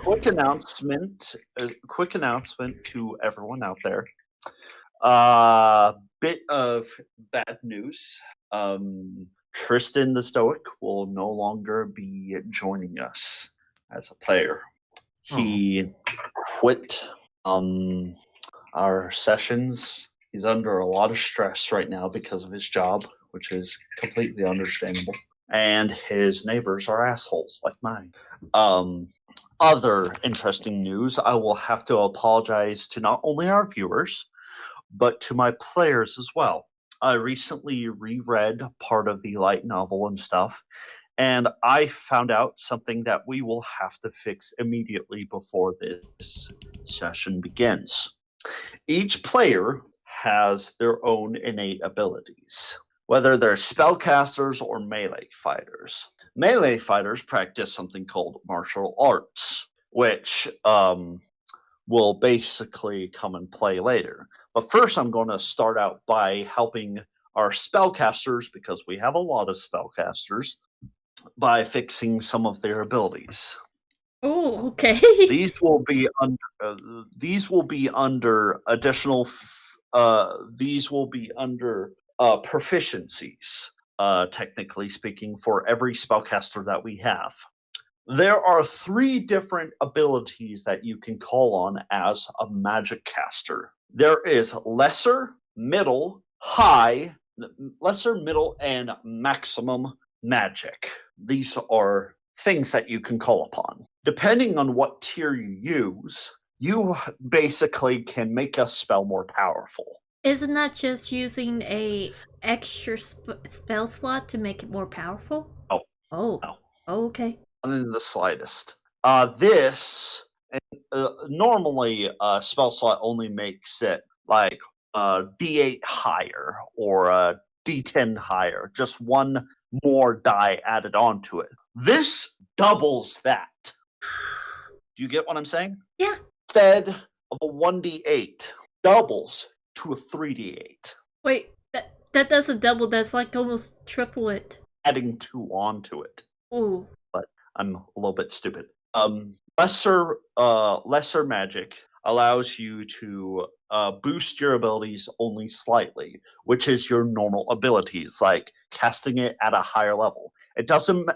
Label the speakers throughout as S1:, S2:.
S1: quick announcement. Quick announcement to everyone out there. Bit of bad news. Tristan the Stoic will no longer be joining us as a player. He quit our sessions. He's under a lot of stress right now because of his job, which is completely understandable. And his neighbors are assholes like mine. Other interesting news, I will have to apologize to not only our viewers, but to my players as well. I recently reread part of the light novel and stuff, and I found out something that we will have to fix immediately before this session begins. Each player has their own innate abilities, whether they're spellcasters or melee fighters. Melee fighters practice something called martial arts, which will basically come and play later. But first, I'm going to start out by helping our spellcasters, because we have a lot of spellcasters, by fixing some of their abilities.
S2: Oh, okay.
S1: These will be under additional. These will be under proficiencies, technically speaking, for every spellcaster that we have. There are 3 different abilities that you can call on as a magic caster. There is lesser, middle, high, lesser, middle, and maximum magic. These are things that you can call upon. Depending on what tier you use, you basically can make a spell more powerful.
S2: Isn't that just using a extra spell slot to make it more powerful?
S1: Oh.
S2: Oh.
S1: No.
S2: Oh, okay.
S1: Not in the slightest. Normally a spell slot only makes it like D8 higher or D10 higher, just one more die added onto it. This doubles that. Do you get what I'm saying?
S2: Yeah.
S1: Instead of a 1D8, doubles to a 3D8.
S2: Wait, that doesn't double, that's like almost triple it.
S1: Adding 2 onto it.
S2: Ooh.
S1: But I'm a little bit stupid. Lesser magic allows you to boost your abilities only slightly, which is your normal abilities, like casting it at a higher level. It doesn't,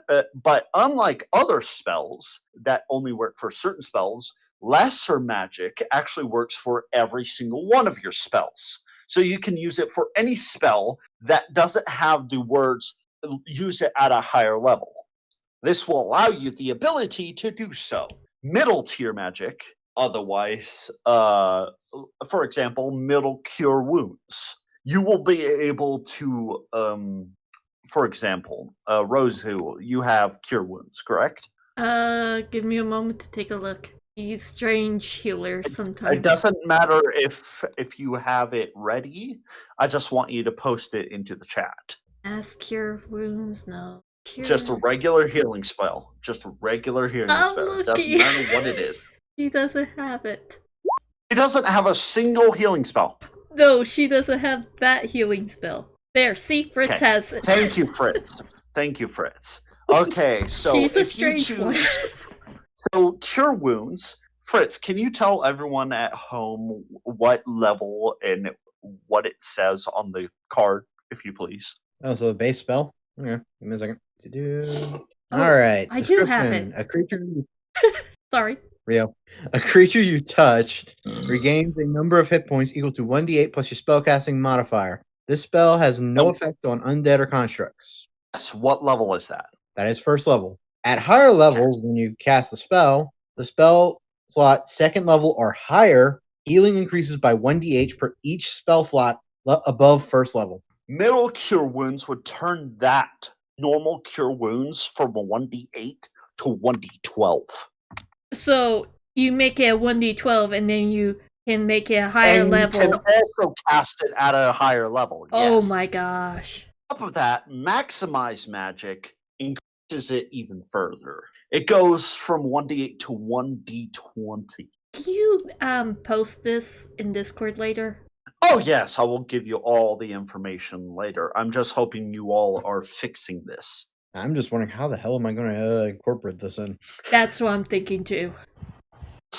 S1: but unlike other spells that only work for certain spells, lesser magic actually works for every single one of your spells. So you can use it for any spell that doesn't have the words use it at a higher level. This will allow you the ability to do so. Middle tier magic, otherwise, for example, middle cure wounds. You will be able to, for example, Rozu, you have cure wounds, correct?
S2: Give me a moment to take a look. He's strange healer sometimes.
S1: It doesn't matter if you have it ready. I just want you to post it into the chat.
S2: Ask cure wounds, no. Cure.
S1: Just a regular healing spell. Just a regular healing spell. It doesn't matter what it is.
S2: She doesn't have it.
S1: She doesn't have a single healing spell.
S2: No, she doesn't have that healing spell. There, see, Fritz has it.
S1: Thank you, Fritz. Thank you, Fritz. Okay, so
S2: she's a strange one.
S1: So, cure wounds. Fritz, can you tell everyone at home what level and what it says on the card, if you please?
S3: Oh, so the base spell? Okay, give me a second. All right.
S2: I do have it.
S3: A creature.
S2: Sorry.
S3: Rio. A creature you touch regains a number of hit points equal to 1d8 plus your spellcasting modifier. This spell has no effect on undead or constructs.
S1: Yes, what level is that?
S3: That is first level. At higher levels, when you cast the spell slot second level or higher, healing increases by 1d8 per each spell slot above first level.
S1: Middle cure wounds would turn that normal cure wounds from a 1d8 to 1d12.
S2: So you make it a 1d12 and then you can make it a higher level.
S1: You can also cast it at a higher level. Yes.
S2: Oh my gosh.
S1: On top of that, maximize magic increases it even further. It goes from 1d8 to 1d20.
S2: Can you post this in Discord later?
S1: Oh yes, I will give you all the information later. I'm just hoping you all are fixing this.
S3: I'm just wondering how the hell am I going to incorporate this in?
S2: That's what I'm thinking too.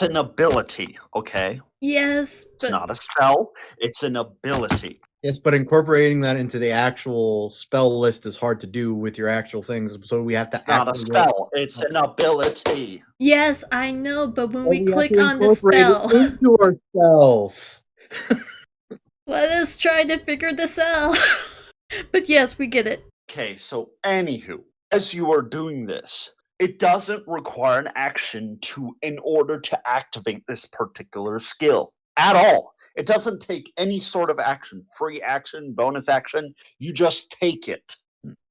S1: It's an ability, okay?
S2: Yes,
S1: It's
S2: but
S1: not a spell. It's an ability.
S3: Yes, but incorporating that into the actual spell list is hard to do with your actual things, so we have to
S1: It's not a
S3: actually
S1: spell. It's an ability.
S2: yes, I know. But when
S3: Well,
S2: we
S3: we have
S2: click
S3: to
S2: on the
S3: incorporate it
S2: spell,
S3: into our spells.
S2: let us try to figure this out. But yes, we get it.
S1: Okay, so anywho, as you are doing this, it doesn't require an action in order to activate this particular skill at all. It doesn't take any sort of action, free action, bonus action. You just take it.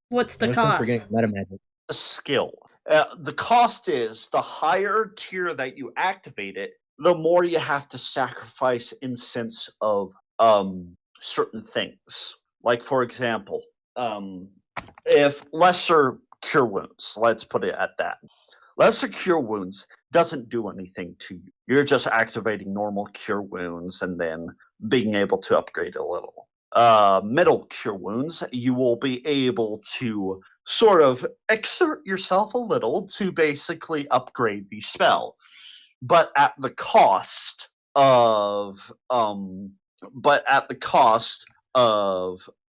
S2: What's the
S3: No sense for
S2: cost?
S3: getting meta magic.
S1: The skill. The cost is the higher tier that you activate it, the more you have to sacrifice in sense of certain things. Like for example, if lesser cure wounds, let's put it at that. Lesser cure wounds doesn't do anything to you. You're just activating normal cure wounds and then being able to upgrade a little. Middle cure wounds, you will be able to sort of exert yourself a little to basically upgrade the spell, but at the cost of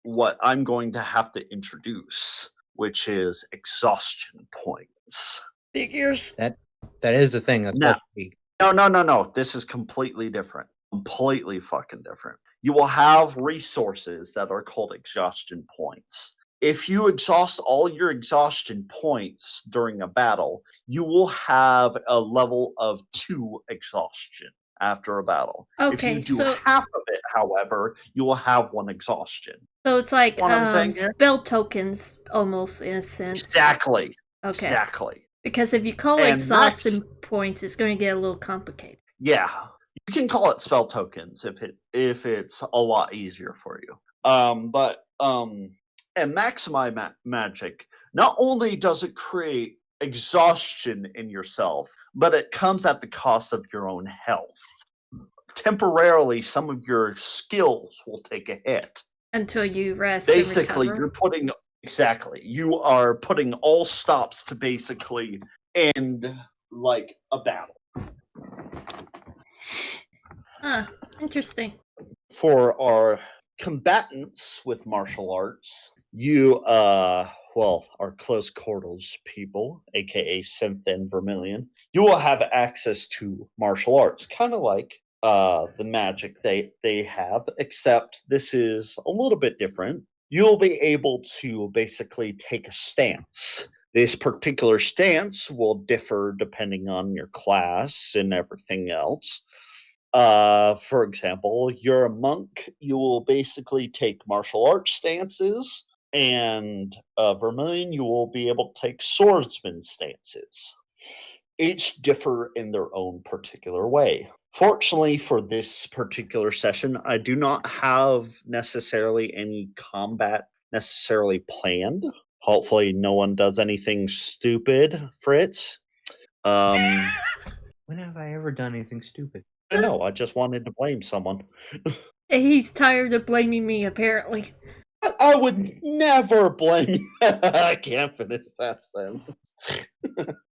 S1: what I'm going to have to introduce, which is exhaustion points.
S2: Figures.
S3: That is a thing. That's
S1: No.
S3: supposed to be.
S1: No. This is completely different. Completely fucking different. You will have resources that are called exhaustion points. If you exhaust all your exhaustion points during a battle, you will have a level of 2 exhaustion after a battle.
S2: Okay,
S1: if you do
S2: so
S1: half of it, however, you will have 1 exhaustion.
S2: so it's like
S1: What I'm saying here?
S2: spell tokens almost in a sense.
S1: Exactly.
S2: Okay.
S1: Exactly.
S2: Because if you call it
S1: And
S2: exhaustion points, it's going to get a little complicated.
S1: Yeah. You can call it spell tokens if it's a lot easier for you. And maximize magic, not only does it create exhaustion in yourself, but it comes at the cost of your own health. Temporarily, some of your skills will take a hit.
S2: Until you rest.
S1: Basically,
S2: and recover.
S1: you are putting all stops to basically end like a battle.
S2: Interesting.
S1: For our combatants with martial arts, you are close quarters people, aka Synth and Vermilion. You will have access to martial arts, kind of like the magic they have, except this is a little bit different. You'll be able to basically take a stance. This particular stance will differ depending on your class and everything else. For example, you're a monk, you will basically take martial arts stances, and Vermilion, you will be able to take swordsman stances. Each differ in their own particular way. Fortunately for this particular session, I do not have necessarily any combat necessarily planned. Hopefully no one does anything stupid, Fritz.
S3: When have I ever done anything stupid?
S1: I know, I just wanted to blame someone.
S2: He's tired of blaming me, apparently.
S1: I would never blame you. I can't finish that sentence.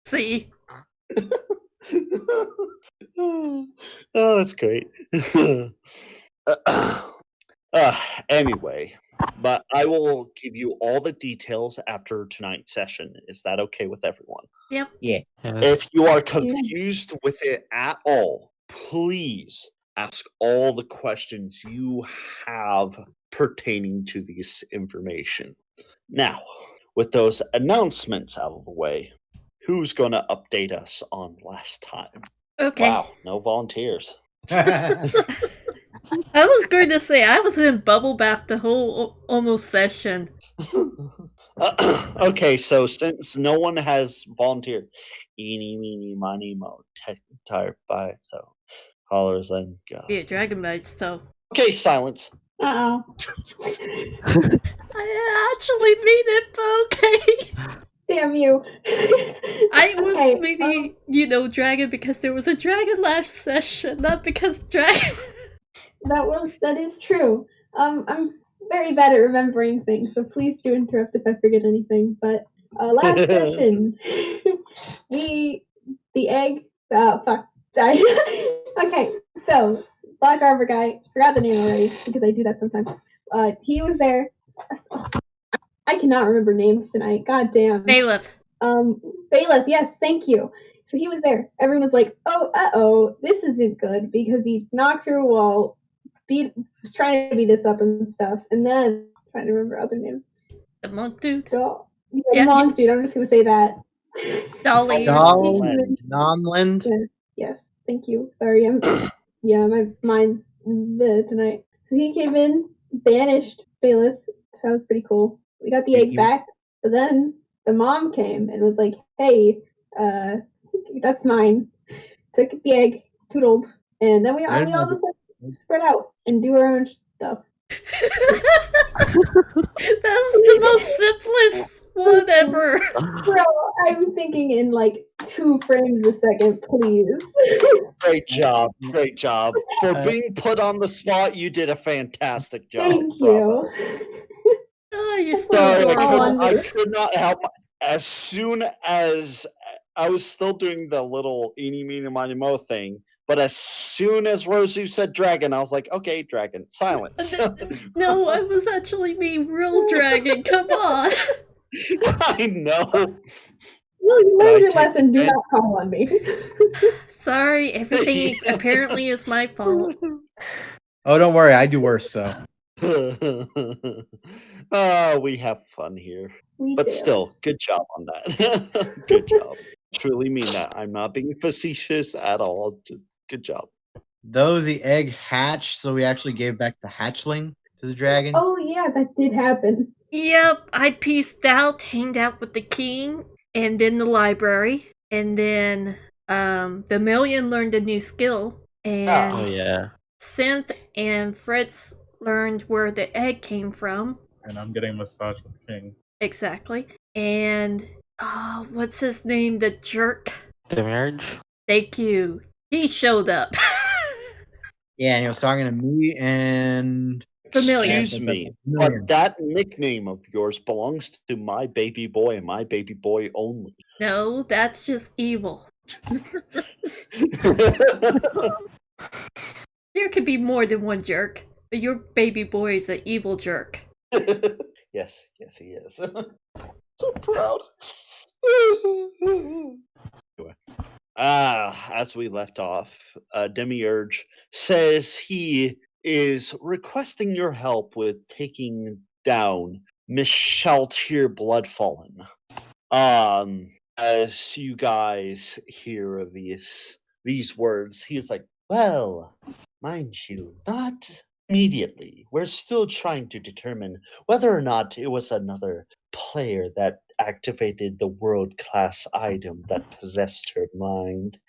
S2: See?
S1: Oh, that's great. Anyway, but I will give you all the details after tonight's session. Is that okay with everyone?
S2: Yep.
S3: Yeah.
S1: If you are confused with it at all, please ask all the questions you have pertaining to this information. Now, with those announcements out of the way, who's going to update us on last time?
S2: Okay.
S1: Wow, no volunteers.
S2: I was going to say, I was in bubble bath the whole almost session.
S1: Okay, so since no one has volunteered, eeny, meeny, miny, mo, tired by it, so hollers and go.
S2: Be a dragon bite, so.
S1: Okay, silence.
S4: Uh-oh.
S2: I actually mean it, but okay.
S4: Damn you.
S2: I was
S4: Okay,
S2: meaning, dragon because there was a dragon last session, not because dragon.
S4: That is true. I'm very bad at remembering things, so please do interrupt if I forget anything. But last session, the egg. Sorry. Okay, so Black Arbor guy, forgot the name already because I do that sometimes. He was there. I cannot remember names tonight. God damn.
S2: Bailiff.
S4: Bailiff, yes, thank you. So he was there. Everyone was like, oh, this isn't good because he knocked through a wall, was trying to beat us up and stuff, and then trying to remember other names.
S2: The monk dude.
S4: Yeah, monk dude. I'm just gonna say that.
S2: Dolly.
S3: Nomland.
S4: Yes, thank you. Sorry, my mind's tonight. So he came in, banished Bailiff. So that was pretty cool. We got the egg back, but then the mom came and was like, "Hey, that's mine." Took the egg, toodled, and then we all just like, spread out and do our own stuff.
S2: That was the most simplest one ever.
S4: Bro, I'm thinking in like 2 frames a second, please.
S1: Great job. Great job. For being put on the spot, you did a fantastic job.
S4: Thank
S1: Bravo.
S4: you.
S2: Oh, you're so
S1: Sorry,
S2: adorable.
S1: I could not help. As soon as I was still doing the little eeny, meeny, miny, mo thing, but as soon as Rozu said dragon, I was like, okay, dragon, silence.
S2: No, I was actually being real dragon. Come on.
S1: I know.
S4: Well, you learned your lesson. Do not call on me.
S2: Sorry, everything apparently is my fault.
S3: Oh, don't worry, I do worse. So.
S1: Oh, we have fun here. But still, good job on that. Good job. Truly mean that. I'm not being facetious at all. Just good job.
S3: Though the egg hatched, so we actually gave back the hatchling to the dragon.
S4: Oh yeah, that did happen.
S2: Yep, I pieced out, hanged out with the king, and then the library, and then the million learned a new skill, and Synth and Fritz learned where the egg came from.
S5: And I'm getting a massage with the king.
S2: Exactly. And what's his name? The jerk.
S6: The marriage.
S2: Thank you. He showed up.
S3: Yeah, and he was talking to me and
S2: Familiar.
S1: Excuse me, but that nickname of yours belongs to my baby boy and my baby boy only.
S2: No, that's just evil. There could be more than one jerk, but your baby boy is an evil jerk.
S1: Yes, he is. So proud. As we left off, Demiurge says he is requesting your help with taking down Miss Shaltir Bloodfallen. As you guys hear these words, he's like, well, mind you, not immediately. We're still trying to determine whether or not it was another player that activated the world-class item that possessed her mind.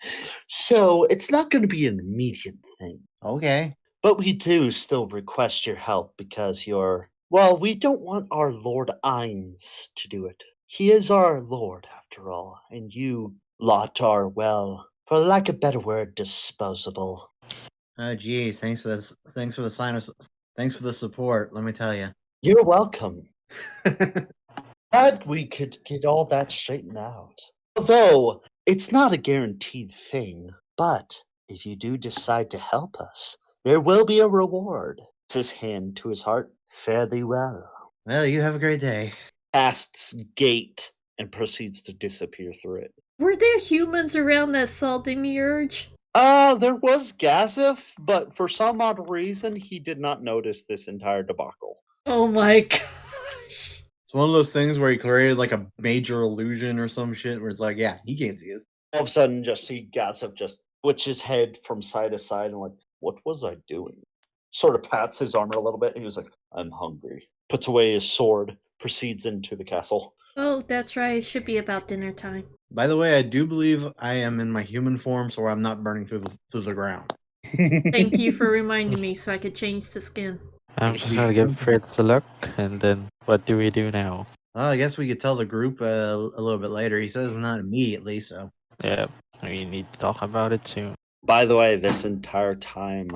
S1: So it's not going to be an immediate thing.
S3: Okay.
S1: But we do still request your help because we don't want our Lord Ainz to do it. He is our Lord, after all, and you lot are, well, for lack of a better word, disposable.
S3: Oh, geez. Thanks for this. Thanks for the support. Let me tell you.
S1: You're welcome. Glad we could get all that straightened out. Although, it's not a guaranteed thing, but if you do decide to help us, there will be a reward. Puts his hand to his heart. Fare thee well.
S3: Well, you have a great day.
S1: Casts gate and proceeds to disappear through it.
S2: Were there humans around that saw Demiurge?
S1: There was Gazif, but for some odd reason, he did not notice this entire debacle.
S2: Oh my gosh.
S3: It's one of those things where he created like a major illusion or some shit where it's like, yeah, he can't see us.
S1: All of a sudden, just see Gazif just switch his head from side to side and like, what was I doing? Sort of pats his armor a little bit. And he was like, I'm hungry. Puts away his sword, proceeds into the castle.
S2: Oh, that's right. It should be about dinner time.
S3: By the way, I do believe I am in my human form, so I'm not burning through the ground.
S2: Thank you for reminding me so I could change the skin.
S6: I'm just gonna give Fritz a look, and then what do we do now?
S3: Well, I guess we could tell the group a little bit later. He says not immediately, so.
S6: Yeah, we need to talk about it soon.
S1: By the way, this entire time,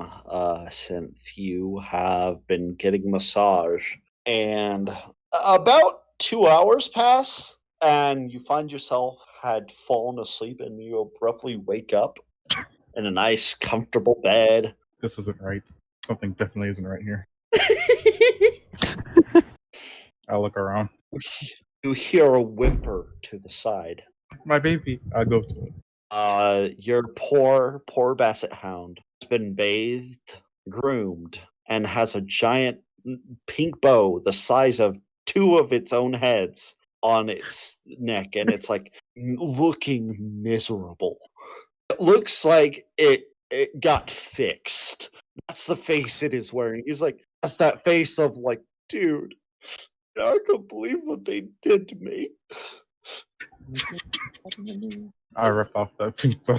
S1: since you have been getting massage, and about 2 hours pass, and you find yourself had fallen asleep, and you abruptly wake up in a nice, comfortable bed.
S5: This isn't right. Something definitely isn't right here. I'll look around.
S1: You hear a whimper to the side.
S5: My baby. I'll go to it.
S1: Your poor basset hound has been bathed, groomed, and has a giant pink bow the size of 2 of its own heads on its neck, and it's like looking miserable. It looks like it got fixed. That's the face it is wearing. He's like, that's that face of like, dude, I can't believe what they did to me.
S5: I rip off that pink bow.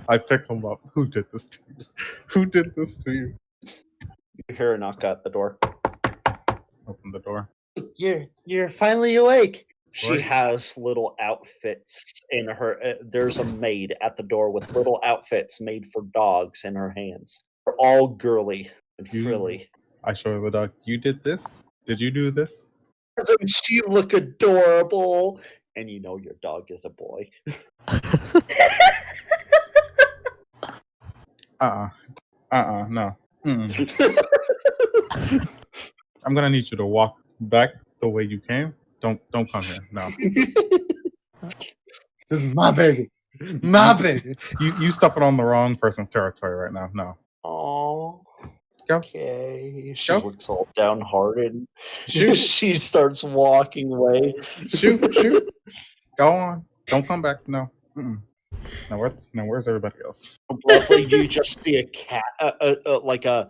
S5: I pick him up. Who did this to you? Who did this to you?
S1: You hear a knock at the door.
S5: Open the door.
S1: You're finally awake. She
S5: What?
S1: has little outfits in her. There's a maid at the door with little outfits made for dogs in her hands. They're all girly and frilly.
S5: I show the dog. You did this? Did you do this?
S1: Doesn't she look adorable? And you know your dog is a boy.
S5: No. Mm-mm. I'm gonna need you to walk back the way you came. Don't come here. No.
S3: This is my baby. My baby.
S5: You stepping on the wrong person's territory right now. No.
S1: Oh.
S5: Go.
S1: Okay. She
S5: Go.
S1: looks all downhearted.
S5: Shoot.
S1: She starts walking away.
S5: Shoot. Go on. Don't come back. No. Mm-mm. Now where's everybody else?
S1: Abruptly, you just see a cat, like a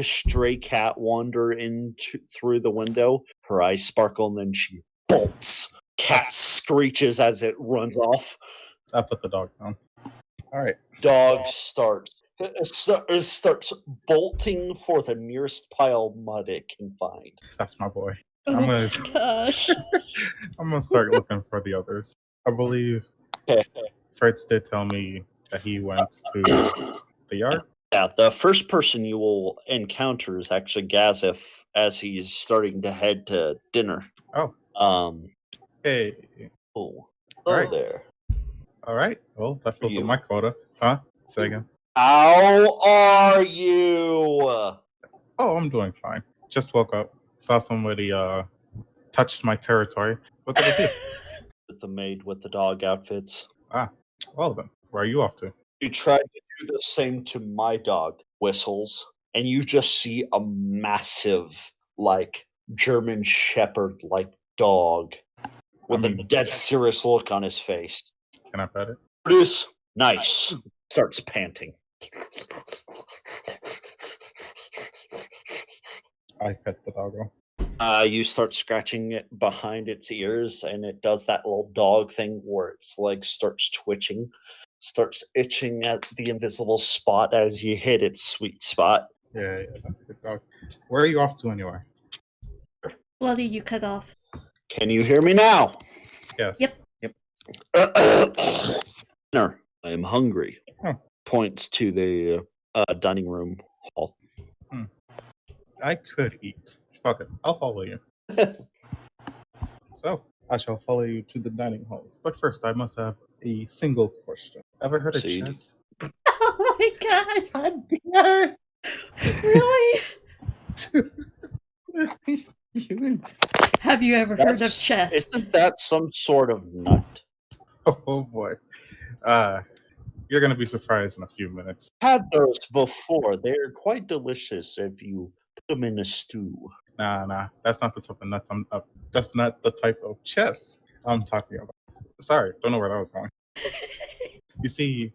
S1: stray cat, wander through the window. Her eyes sparkle, and then she bolts. Cat screeches as it runs off.
S5: I put the dog down. All right.
S1: Dog starts bolting for the nearest pile of mud it can find.
S5: That's my boy.
S2: Oh
S5: I'm
S2: my
S5: gonna
S2: gosh.
S5: I'm gonna start looking for the others. I believe Fritz did tell me that he went to the yard.
S1: Yeah, the first person you will encounter is actually Gazif as he's starting to head to dinner.
S5: Oh. Hey.
S1: Oh,
S5: Alright.
S1: there.
S5: All right. Well, that fills
S1: You.
S5: up my quota. Huh? Say again.
S1: How are you?
S5: Oh, I'm doing fine. Just woke up. Saw somebody touched my territory. What did I do?
S1: The maid with the dog outfits.
S5: Well then, where are you off to?
S1: You tried to do the same to my dog, Whistles, and you just see a massive, like, German Shepherd like dog with a dead serious look on his face.
S5: Can I pet it?
S1: Produce. Nice. Starts panting.
S5: I pet the doggo.
S1: You start scratching it behind its ears, and it does that little dog thing where its legs starts twitching, starts itching at the invisible spot as you hit its sweet spot.
S5: Yeah, that's a good dog. Where are you off to anyway?
S2: Bloody, you cut off.
S1: Can you hear me now?
S5: Yes.
S2: Yep.
S1: Dinner. I am hungry.
S5: Huh.
S1: Points to the dining room hall.
S5: I could eat. Fuck it. I'll follow you. So, I shall follow you to the dining halls. But first, I must have a single question. Ever heard of
S1: Proceed.
S5: chess?
S2: Oh my god. Really? Have you ever heard of chess?
S1: Isn't that some sort of nut?
S5: Oh boy. You're gonna be surprised in a few minutes.
S1: Had those before. They're quite delicious if you put them in a stew.
S5: Nah. That's not the type of nuts that's not the type of chess I'm talking about. Sorry, don't know where that was going. You see,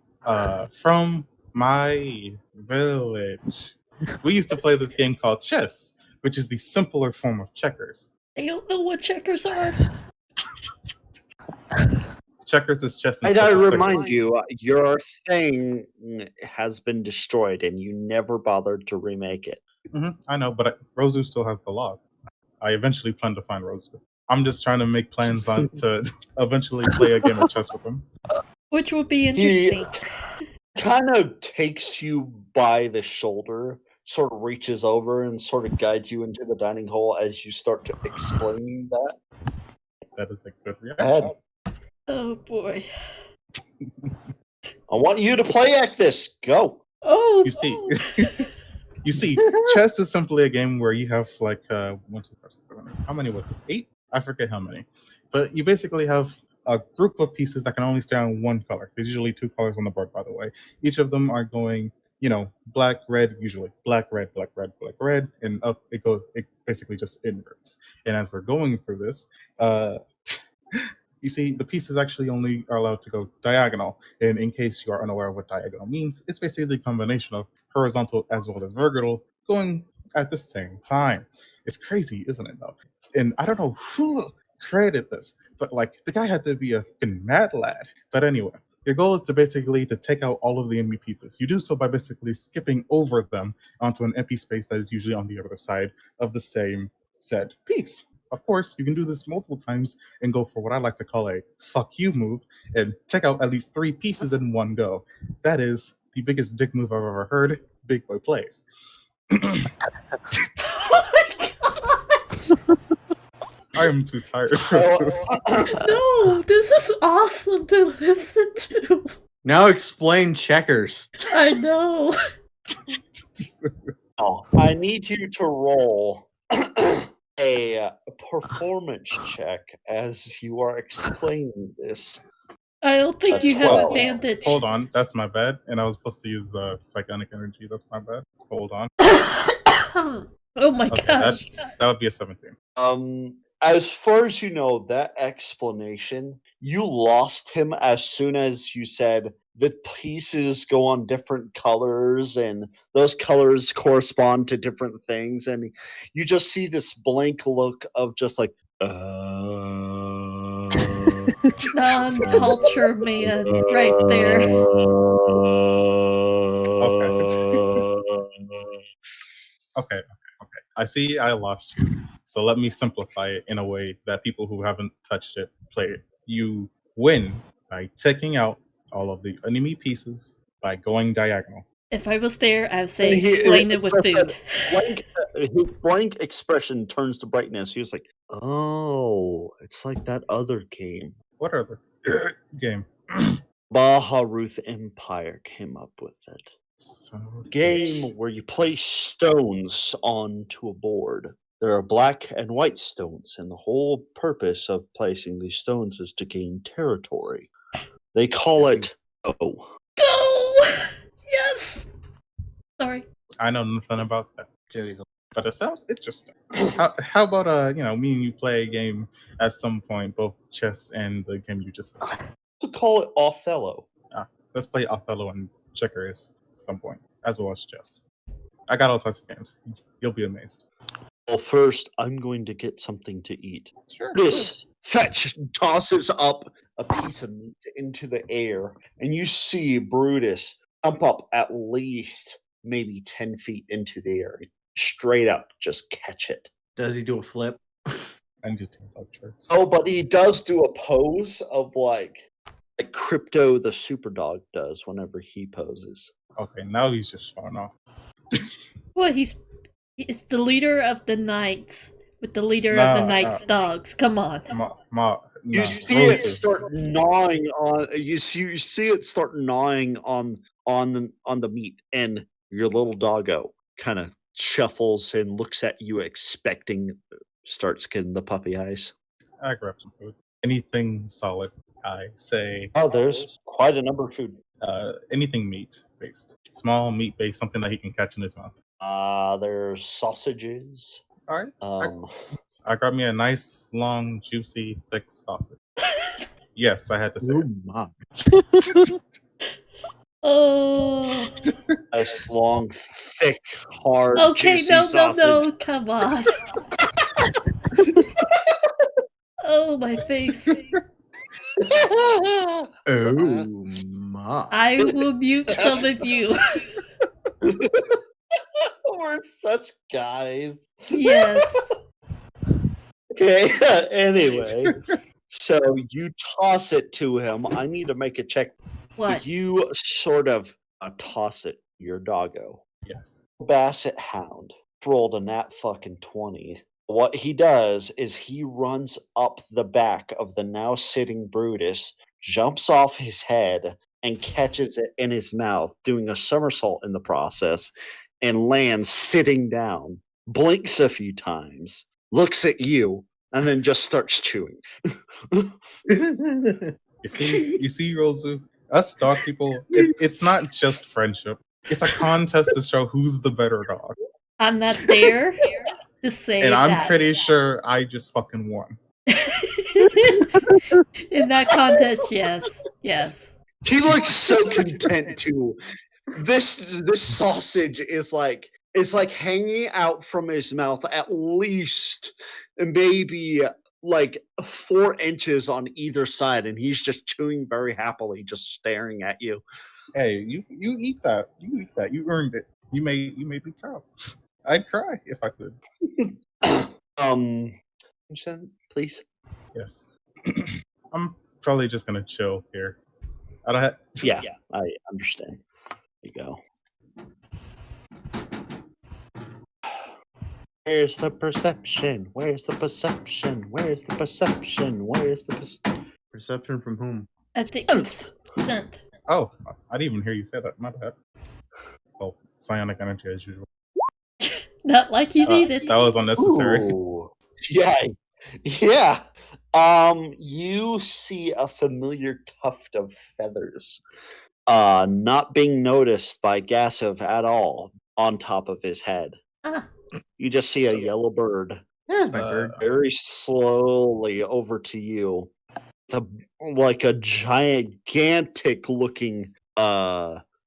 S5: from my village, we used to play this game called chess, which is the simpler form of checkers.
S2: I don't know what checkers are.
S5: Checkers is chess.
S1: I gotta remind you, your thing has been destroyed, and you never bothered to remake it.
S5: I know, but Rozu still has the log. I eventually plan to find Rozu. I'm just trying to make plans on to eventually play a game of chess with him.
S2: Which would be interesting.
S1: He kind of takes you by the shoulder, sort of reaches over and sort of guides you into the dining hall as you start to explain that.
S5: That is a good reaction.
S2: Oh boy.
S1: I want you to play act this. Go.
S2: Oh,
S5: You see, you see, chess is simply a game where you have like 1, 2, 3, 4, 6, 7, 8. How many was it? 8? I forget how many. But you basically have a group of pieces that can only stay on one color. There's usually 2 colors on the board, by the way. Each of them are going, black, red, usually black, red, black, red, black, red, and up it goes. It basically just inverts. And as we're going through this, you see, the pieces actually only are allowed to go diagonal. And in case you are unaware of what diagonal means, it's basically the combination of horizontal as well as vertical going at the same time. It's crazy, isn't it, though? And I don't know who created this, but the guy had to be a fucking mad lad. But anyway, your goal is to basically to take out all of the enemy pieces. You do so by basically skipping over them onto an empty space that is usually on the other side of the same said piece. Of course, you can do this multiple times and go for what I like to call a fuck you move and take out at least 3 pieces in one go. That is the biggest dick move I've ever heard. Big boy plays. I am too tired for this.
S2: No, this is awesome to listen to.
S3: Now explain checkers.
S2: I know.
S1: Oh, I need you to roll a performance check as you are explaining this.
S2: I don't think you have
S1: 12.
S2: advantage.
S5: Hold on, that's my bad. And I was supposed to use psychic energy. That's my bad. Hold on.
S2: Oh my
S5: Okay,
S2: gosh.
S5: that would be a 17.
S1: As far as you know, that explanation, you lost him as soon as you said the pieces go on different colors and those colors correspond to different things, and you just see this blank look of just like
S2: Non-culture man right there.
S5: Okay. I see I lost you. So let me simplify it in a way that people who haven't touched it play it. You win by taking out all of the enemy pieces by going diagonal.
S2: If I was there, I would say explain it with food.
S1: His blank expression turns to brightness. He was like, "Oh, it's like that other game."
S5: What other game?
S1: Baharuth Empire came up with it. Game where you place stones onto a board. There are black and white stones, and the whole purpose of placing these stones is to gain territory. They call it Go.
S2: Go! Yes! Sorry.
S5: I know nothing about that. But it sounds interesting. How about me and you play a game at some point, both chess and the game you just said?
S1: To call it Othello.
S5: Let's play Othello and checkers at some point, as well as chess. I got all types of games. You'll be amazed.
S1: Well, first, I'm going to get something to eat.
S5: Sure.
S1: This fetch tosses up a piece of meat into the air, and you see Brutus jump up at least maybe 10 feet into the air. Straight up, just catch it.
S3: Does he do a flip?
S5: And you like tricks.
S1: Oh, but he does do a pose of like Crypto the Superdog does whenever he poses.
S5: Okay, now he's just showing off.
S2: What, it's the leader of the knights with the leader of the knight's dogs. Come on.
S1: You see it start gnawing on. You see it start gnawing on the meat, and your little doggo kind of shuffles and looks at you, expecting. Starts getting the puppy eyes.
S5: I grab some food. Anything solid. I say.
S1: Oh, there's quite a number of food.
S5: Anything meat based, small meat based, something that he can catch in his mouth.
S1: There's sausages.
S5: All right. I gra me a nice, long, juicy, thick sausage. Yes, I had to say it.
S2: Oh.
S1: Nice, long, thick, hard,
S2: okay,
S1: juicy
S2: no,
S1: sausage.
S2: no, come on. Oh, my face.
S3: Oh my.
S2: I will mute some of you.
S1: We're such guys.
S2: Yes.
S1: Okay, anyway. So you toss it to him. I need to make a check.
S2: What?
S1: You sort of toss it, your doggo.
S5: Yes.
S1: Basset Hound rolled a nat fucking 20. What he does is he runs up the back of the now sitting Brutus, jumps off his head, and catches it in his mouth, doing a somersault in the process, and lands sitting down, blinks a few times, looks at you, and then just starts chewing.
S5: You see, Rozu, us dog people, it's not just friendship. It's a contest to show who's the better dog.
S2: I'm not there to say
S5: and I'm
S2: that.
S5: pretty sure I just fucking won.
S2: In that contest, yes.
S1: He looks so content too. This sausage is like hanging out from his mouth at least maybe like 4 inches on either side, and he's just chewing very happily, just staring at you.
S5: Hey, you eat that. You eat that. You earned it. You made me proud. I'd cry if I could.
S1: Please.
S5: Yes. I'm probably just gonna chill here. I don't have.
S1: Yeah, I understand. There you go. Where's the perception? Where's the perception? Where's the perception? Where's the
S3: Perception from whom?
S2: I think it's stunt.
S5: Oh, I didn't even hear you say that. My bad. Oh, psionic energy as usual.
S2: Not like you need it.
S5: That was unnecessary.
S1: Ooh. Yeah. You see a familiar tuft of feathers, not being noticed by Gassiv at all, on top of his head. You just see a yellow bird.
S3: There's my bird.
S1: Very slowly over to you. Like a gigantic looking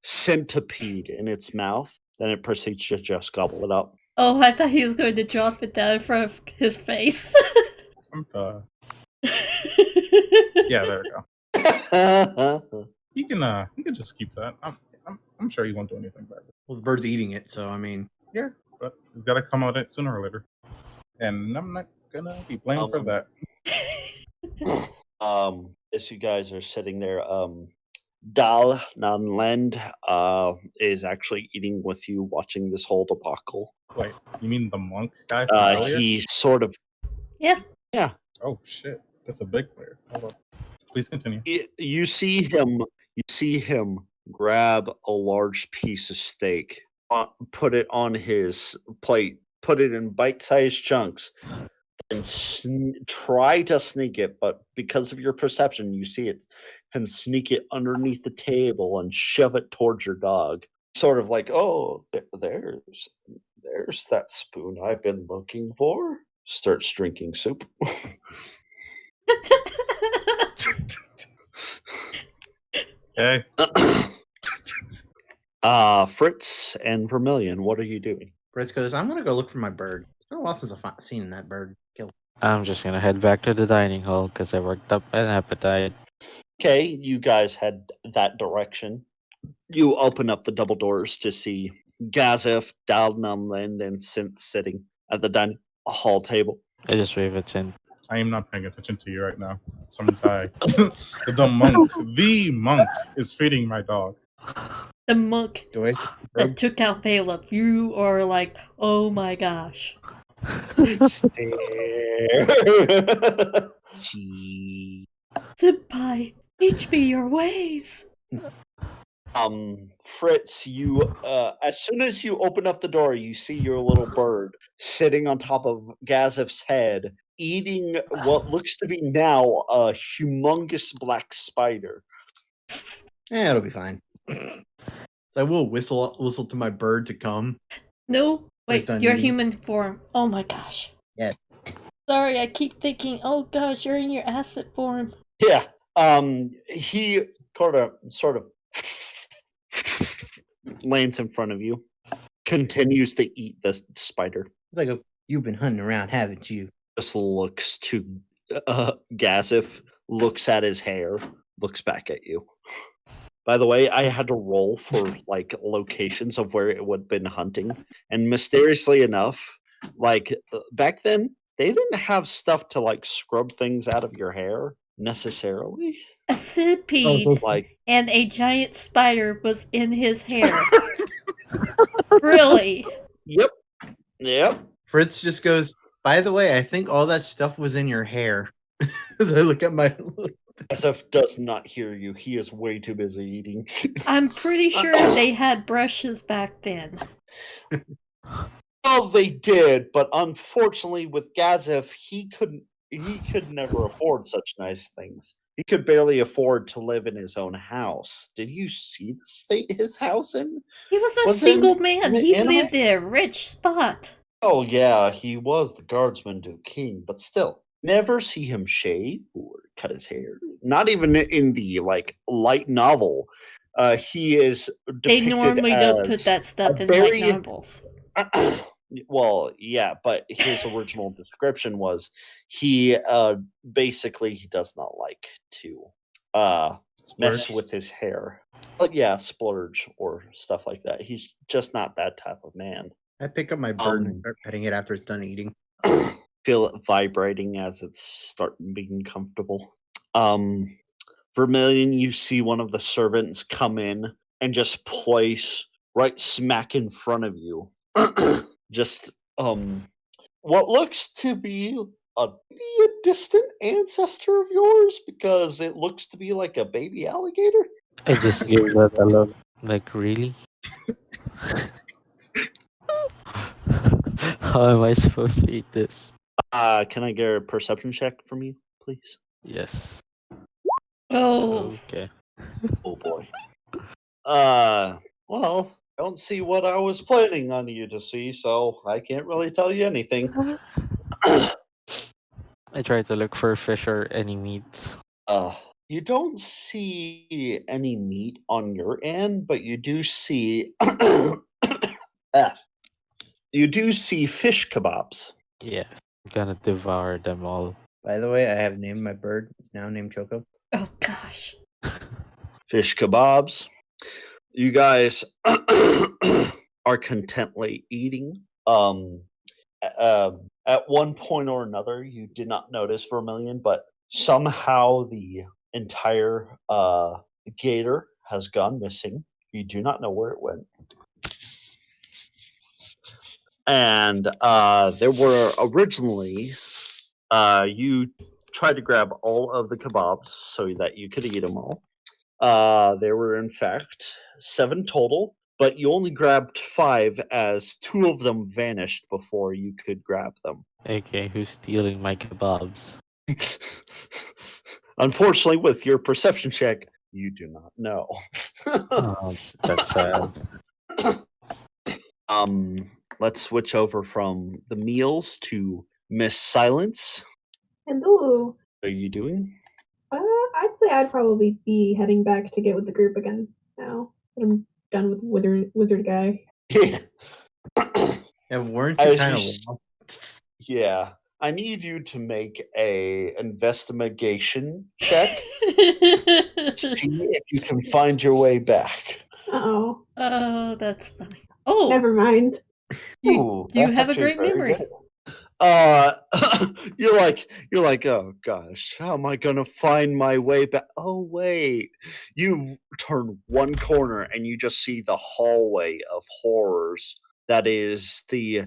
S1: centipede in its mouth. Then it proceeds to just gobble it up.
S2: Oh, I thought he was going to drop it down in front of his face.
S5: Yeah, there we go. You can just keep that. I'm sure he won't do anything bad.
S3: Well, the bird's eating it, so I mean.
S5: Yeah, but it's got to come out sooner or later, and I'm not gonna be blamed for that.
S1: As you guys are sitting there, Dal Nanlend is actually eating with you, watching this whole debacle.
S5: Wait, you mean the monk guy?
S1: He sort of.
S2: Yeah.
S5: Oh shit, that's a big player. Hold on. Please continue.
S1: You see him grab a large piece of steak, put it on his plate, put it in bite-sized chunks, and try to sneak it. But because of your perception, you see him sneak it underneath the table and shove it towards your dog. Sort of like, oh, there's that spoon I've been looking for. Starts drinking soup.
S5: Okay.
S1: Fritz and Vermilion, what are you doing?
S3: Fritz goes, I'm gonna go look for my bird. It's been a while since I've seen that bird killed.
S6: I'm just gonna head back to the dining hall because I worked up an appetite.
S1: Okay, you guys head that direction. You open up the double doors to see Gazef, Dalnumland, and Synth sitting at the dining hall table.
S6: I just wave at Synth.
S5: I am not paying attention to you right now. Some guy, the monk is feeding my dog.
S2: The monk
S3: Do
S2: that took out Caleb. You are like, oh my gosh. Senpai, teach me your ways.
S1: Fritz, you as soon as you open up the door, you see your little bird sitting on top of Gazef's head, eating what looks to be now a humongous black spider.
S3: Yeah, it'll be fine. So I will whistle to my bird to come.
S2: No, wait,
S3: done
S2: your
S3: eating.
S2: human form. Oh my gosh.
S3: Yes.
S2: Sorry, I keep thinking, oh gosh, you're in your acid form.
S1: Yeah. He sort of lands in front of you, continues to eat the spider.
S3: It's like, you've been hunting around, haven't you?
S1: Just looks to Gazef, looks at his hair, looks back at you. By the way, I had to roll for like locations of where it would have been hunting, and mysteriously enough, like back then, they didn't have stuff to like scrub things out of your hair necessarily.
S2: A centipede and a giant spider was in his hair. Really?
S1: Yep.
S3: Fritz just goes, by the way, I think all that stuff was in your hair. As I look at my...
S1: SF does not hear you. He is way too busy eating.
S2: I'm pretty sure they had brushes back then.
S1: Well, they did, but unfortunately, with Gazef, he could never afford such nice things. He could barely afford to live in his own house. Did you see the state his house in?
S2: He was a
S1: Was
S2: single
S1: in
S2: man.
S1: the
S2: He
S1: anime?
S2: lived in a rich spot.
S1: Oh yeah, he was the guardsman to the king, but still, never see him shave or cut his hair. Not even in the light novel. He is
S2: They
S1: depicted
S2: normally don't put
S1: as
S2: that stuff
S1: a
S2: in light
S1: very
S2: novels.
S1: well, yeah, but his original description was he basically he does not like to mess
S5: Splurge.
S1: with his hair. But yeah, splurge or stuff like that. He's just not that type of man.
S3: I pick up my bird and start petting it after it's done eating.
S1: Feel it vibrating as it's starting being comfortable. Vermilion, you see one of the servants come in and just place right smack in front of you. Just what looks to be a distant ancestor of yours, because it looks to be like a baby alligator.
S6: I just give that a look. Like, really? How am I supposed to eat this?
S1: Can I get a perception check from you, please?
S6: Yes.
S2: Oh.
S6: Okay.
S1: Oh boy. Well, I don't see what I was planning on you to see, so I can't really tell you anything.
S6: I try to look for fish or any meats.
S1: You don't see any meat on your end, but you do see you do see fish kebabs.
S6: Yes. I'm gonna devour them all.
S3: By the way, I have named my bird. It's now named Choco.
S2: Oh gosh.
S1: Fish kebabs. You guys are contently eating. At one point or another, you did not notice Vermilion, but somehow the entire gator has gone missing. You do not know where it went. And there were originally, you tried to grab all of the kebabs so that you could eat them all. There were, in fact, 7 total, but you only grabbed 5 as 2 of them vanished before you could grab them.
S6: Okay, who's stealing my kebabs?
S1: Unfortunately, with your perception check, you do not know.
S6: Oh, that's sad.
S1: Let's switch over from the meals to Miss Silence.
S4: Hello.
S1: What are you doing?
S4: I'd say I'd probably be heading back to get with the group again now. I'm done with wizard guy.
S1: Yeah.
S3: And weren't you kind of lost?
S1: Yeah. I need you to make a investigation check. See if you can find your way back.
S4: Uh-oh.
S2: Oh, that's funny. Oh,
S4: Never mind.
S2: you have a great memory.
S1: Good. You're like, oh gosh, how am I gonna find my way back? Oh wait, you turn one corner and you just see the hallway of horrors. That is the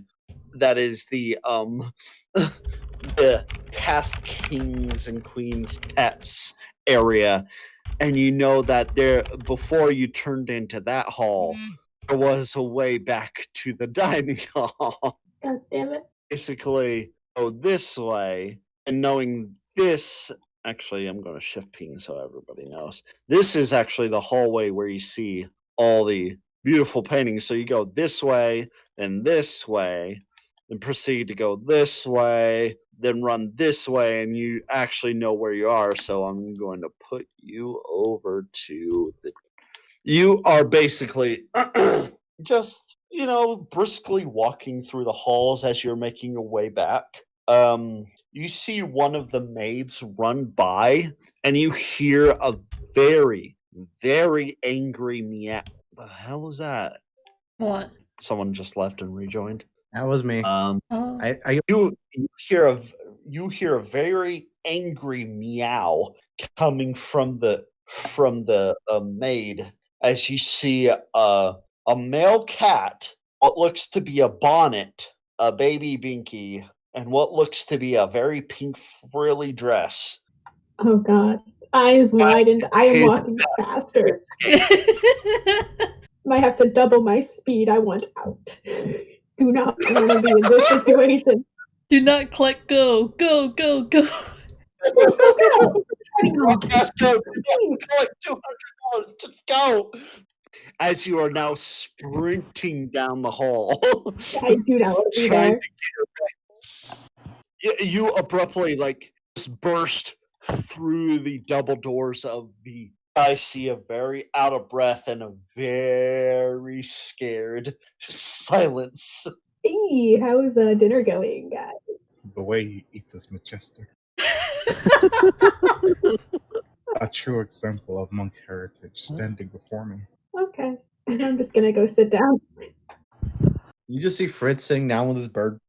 S1: the past kings and queens pets area, and you know that there before you turned into that hall, there was a way back to the dining hall.
S4: God damn it.
S1: Basically go this way, and knowing this, actually I'm going to shift ping so everybody knows, this is actually the hallway where you see all the beautiful paintings. So you go this way, then proceed to go this way, then run this way, and you actually know where you are. So I'm going to put you over to the, you are basically just, briskly walking through the halls as you're making your way back. You see one of the maids run by, and you hear a very, very angry meow. The hell was that?
S2: What?
S1: Someone just left and rejoined.
S3: That was me.
S1: You hear a very angry meow coming from the maid as you see a male cat, what looks to be a bonnet, a baby binky, and what looks to be a very pink frilly dress.
S4: Oh god. Eyes widened. I am walking faster. Might have to double my speed. I want out. Do not want to be in this situation.
S2: Do not click go. Go, go, go.
S4: Go.
S1: Let's go. Collect $200. Just go. As you are now sprinting down the hall.
S4: I do not want to be
S1: trying
S4: there.
S1: to get you abruptly just burst through the double doors of the. I see a very out of breath and a very scared silence.
S4: Hey, how's dinner going, guys?
S5: The way he eats is majestic. A true example of monk heritage standing before me.
S4: Okay. I'm just gonna go sit down.
S3: You just see Fritz sitting down with his bird.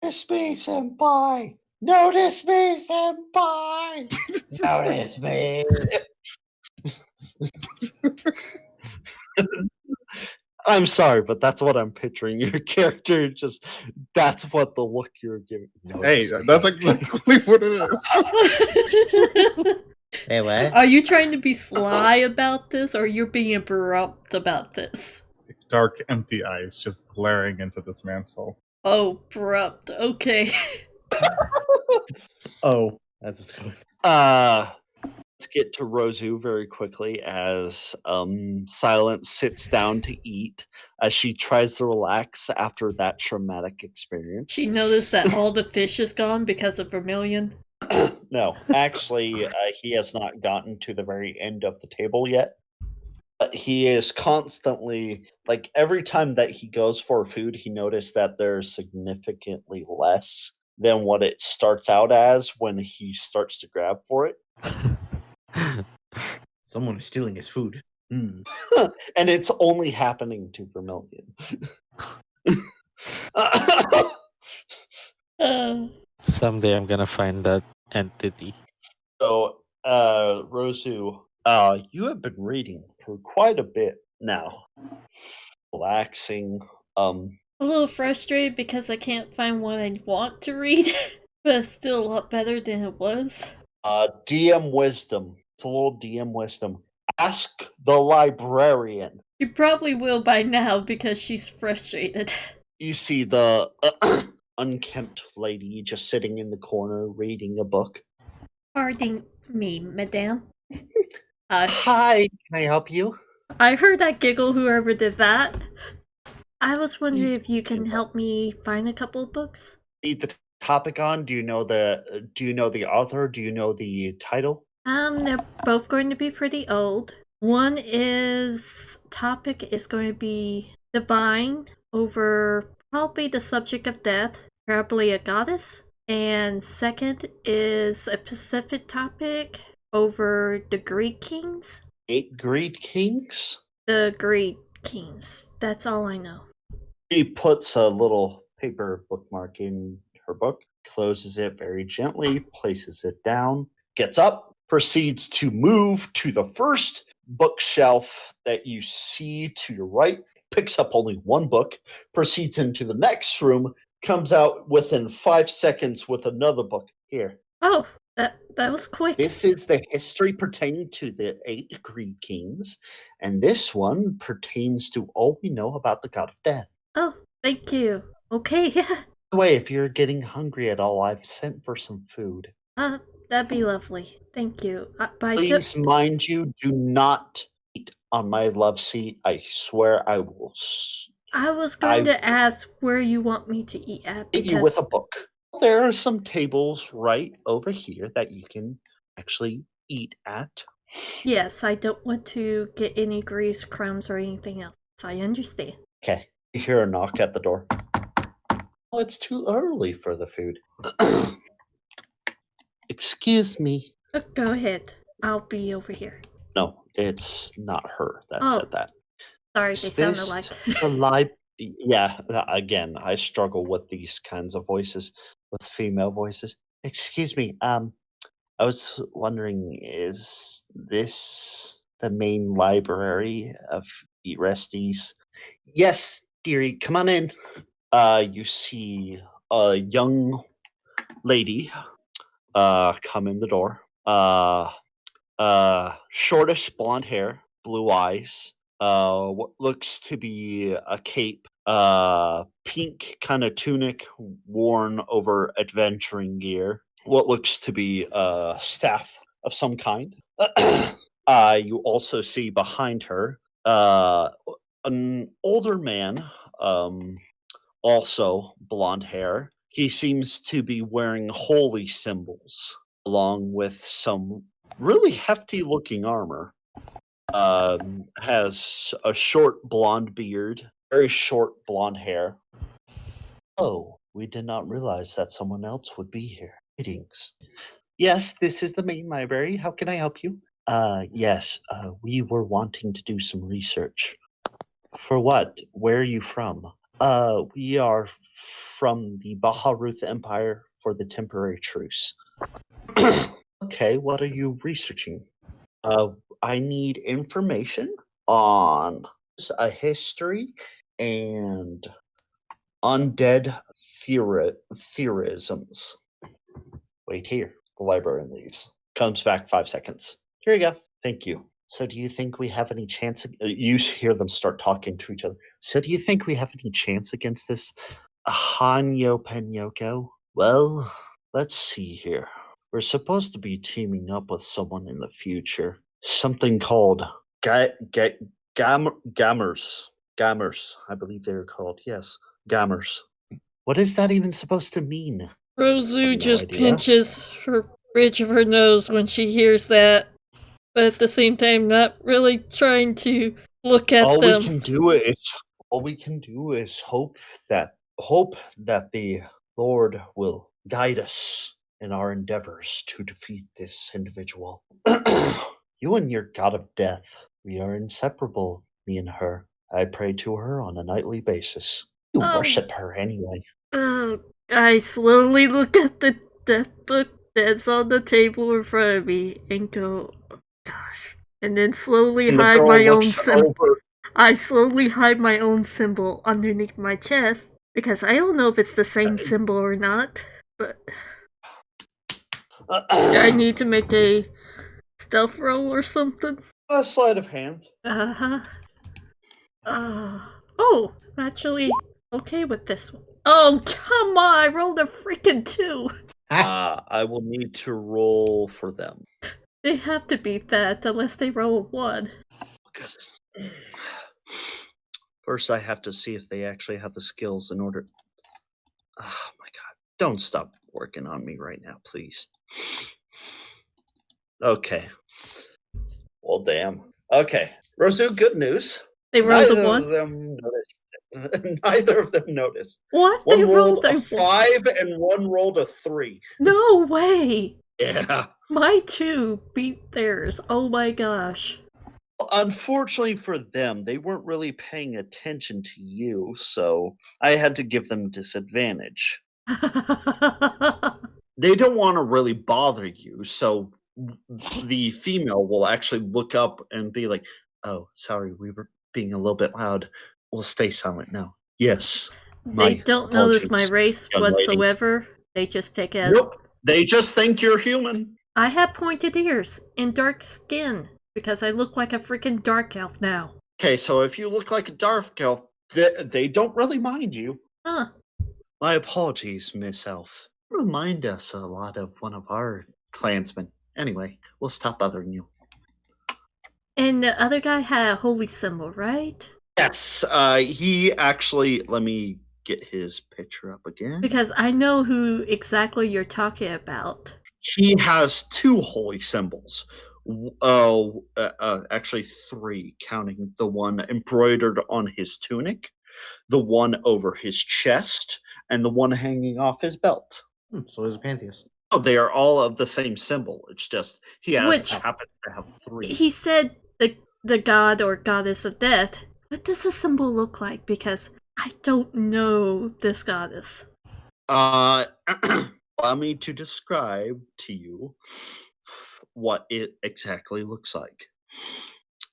S1: Notice me, senpai! Notice me, senpai! Notice me! I'm sorry, but that's what I'm picturing. Your character that's what the look you're giving.
S5: Hey, that's exactly what it is.
S3: Hey, what?
S2: Are you trying to be sly about this, or you're being abrupt about this?
S5: Dark, empty eyes just glaring into this man's soul.
S2: Oh, abrupt. Okay.
S3: Oh, that's what's going.
S1: Let's get to Rozu very quickly as Silence sits down to eat as she tries to relax after that traumatic experience.
S2: She noticed that all the fish is gone because of Vermilion.
S1: No, actually, he has not gotten to the very end of the table yet. But he is constantly, every time that he goes for food, he noticed that there's significantly less than what it starts out as when he starts to grab for it.
S3: Someone is stealing his food.
S1: And it's only happening to Vermilion.
S6: Someday I'm gonna find that entity.
S1: So, Rozu, you have been reading for quite a bit now. Relaxing.
S2: A little frustrated because I can't find what I want to read, but it's still a lot better than it was.
S1: DM wisdom. It's a little DM wisdom. Ask the librarian.
S2: She probably will by now because she's frustrated.
S1: You see the unkempt lady just sitting in the corner reading a book.
S2: Pardon me, madame.
S1: Hi, can I help you?
S2: I heard that giggle, whoever did that. I was wondering if you can help me find a couple of books.
S1: Need the topic on? Do you know the author? Do you know the title?
S2: They're both going to be pretty old. One topic is going to be divine over probably the subject of death, probably a goddess. And second is a Pacific topic over the Greek kings.
S1: 8 Greek kings?
S2: The Greek kings. That's all I know.
S1: She puts a little paper bookmark in her book, closes it very gently, places it down, gets up, proceeds to move to the first bookshelf that you see to your right, picks up only one book, proceeds into the next room, comes out within 5 seconds with another book. Here.
S2: Oh, that was quick.
S1: This is the history pertaining to the 8 Greek kings, and this one pertains to all we know about the god of death.
S2: Oh, thank you. Okay, yeah.
S1: By the way, if you're getting hungry at all, I've sent for some food.
S2: That'd be lovely. Thank you.
S1: Please, mind you, do not eat on my love seat. I swear I will.
S2: I was going to ask where you want me to eat at.
S1: Hit you with a book. There are some tables right over here that you can actually eat at.
S2: Yes, I don't want to get any grease, crumbs, or anything else. I understand.
S1: Okay. You hear a knock at the door. Oh, it's too early for the food. Excuse me.
S2: Go ahead. I'll be over here.
S1: No, it's not her that said that.
S2: Sorry, they sounded like...
S1: Yeah, again, I struggle with these kinds of voices, with female voices. Excuse me, I was wondering, is this the main library of Eat Resties? Yes, dearie, come on in. You see a young lady come in the door. Shortish blonde hair, blue eyes. What looks to be a cape. Pink kind of tunic worn over adventuring gear. What looks to be a staff of some kind. You also see behind her an older man, also blonde hair. He seems to be wearing holy symbols along with some really hefty looking armor. Has a short blonde beard, very short blonde hair. Oh, we did not realize that someone else would be here. Greetings. Yes, this is the main library. How can I help you? Yes, we were wanting to do some research. For what? Where are you from? We are from the Baharuth Empire for the temporary truce. Okay, what are you researching? I need information on a history and undead theorisms. Wait here. The librarian leaves. Comes back 5 seconds. Here you go. Thank you. So do you think we have any chance? You hear them start talking to each other. So do you think we have any chance against this Hanyo Penyoko? Well, let's see here. We're supposed to be teaming up with someone in the future. Something called Gammers. Gammers, I believe they're called. Yes, Gammers. What is that even supposed to mean?
S2: Rozu just pinches her bridge of her nose when she hears that, but at the same time not really trying to look at them.
S1: All we can do is hope that the Lord will guide us in our endeavors to defeat this individual. You and your god of death, we are inseparable, me and her. I pray to her on a nightly basis. You worship her anyway.
S2: I slowly look at the death book that's on the table in front of me and go, oh, gosh. And then slowly hide my own symbol. I slowly hide my own symbol underneath my chest because I don't know if it's the same symbol or not, but I need to make a stealth roll or something.
S1: A sleight of hand.
S2: Oh, actually, okay with this one. Oh, come on! I rolled a freaking 2.
S1: I will need to roll for them.
S2: They have to beat that unless they roll a 1.
S1: First, I have to see if they actually have the skills in order. Oh my god! Don't stop working on me right now, please. Okay. Well, damn. Okay, Rozu, good news.
S2: They rolled a 1?
S1: Neither of them noticed.
S2: What?
S1: One
S2: they
S1: rolled a 5 and one rolled a 3.
S2: No way!
S1: Yeah.
S2: My 2 beat theirs. Oh my gosh.
S1: Unfortunately for them, they weren't really paying attention to you, so I had to give them disadvantage. They don't want to really bother you, so the female will actually look up and be like, oh, sorry, we were being a little bit loud. We'll stay silent now. Yes.
S2: They don't notice my race whatsoever. Lady. They just take it as...
S1: Nope. They just think you're human.
S2: I have pointed ears and dark skin because I look like a freaking dark elf now.
S1: Okay, so if you look like a dark elf, they don't really mind you.
S2: Huh.
S1: My apologies, Miss Elf. You remind us a lot of one of our clansmen. Anyway, we'll stop bothering you.
S2: And the other guy had a holy symbol, right?
S1: Yes, he actually... Let me get his picture up again.
S2: Because I know who exactly you're talking about.
S1: He has 2 holy symbols. Actually 3, counting the one embroidered on his tunic, the one over his chest, and the one hanging off his belt.
S3: So there's a Pantheist.
S1: Oh, they are all of the same symbol. It's just he happens to have 3.
S2: He said the god or goddess of death. What does the symbol look like? Because I don't know this goddess.
S1: Allow me to describe to you what it exactly looks like.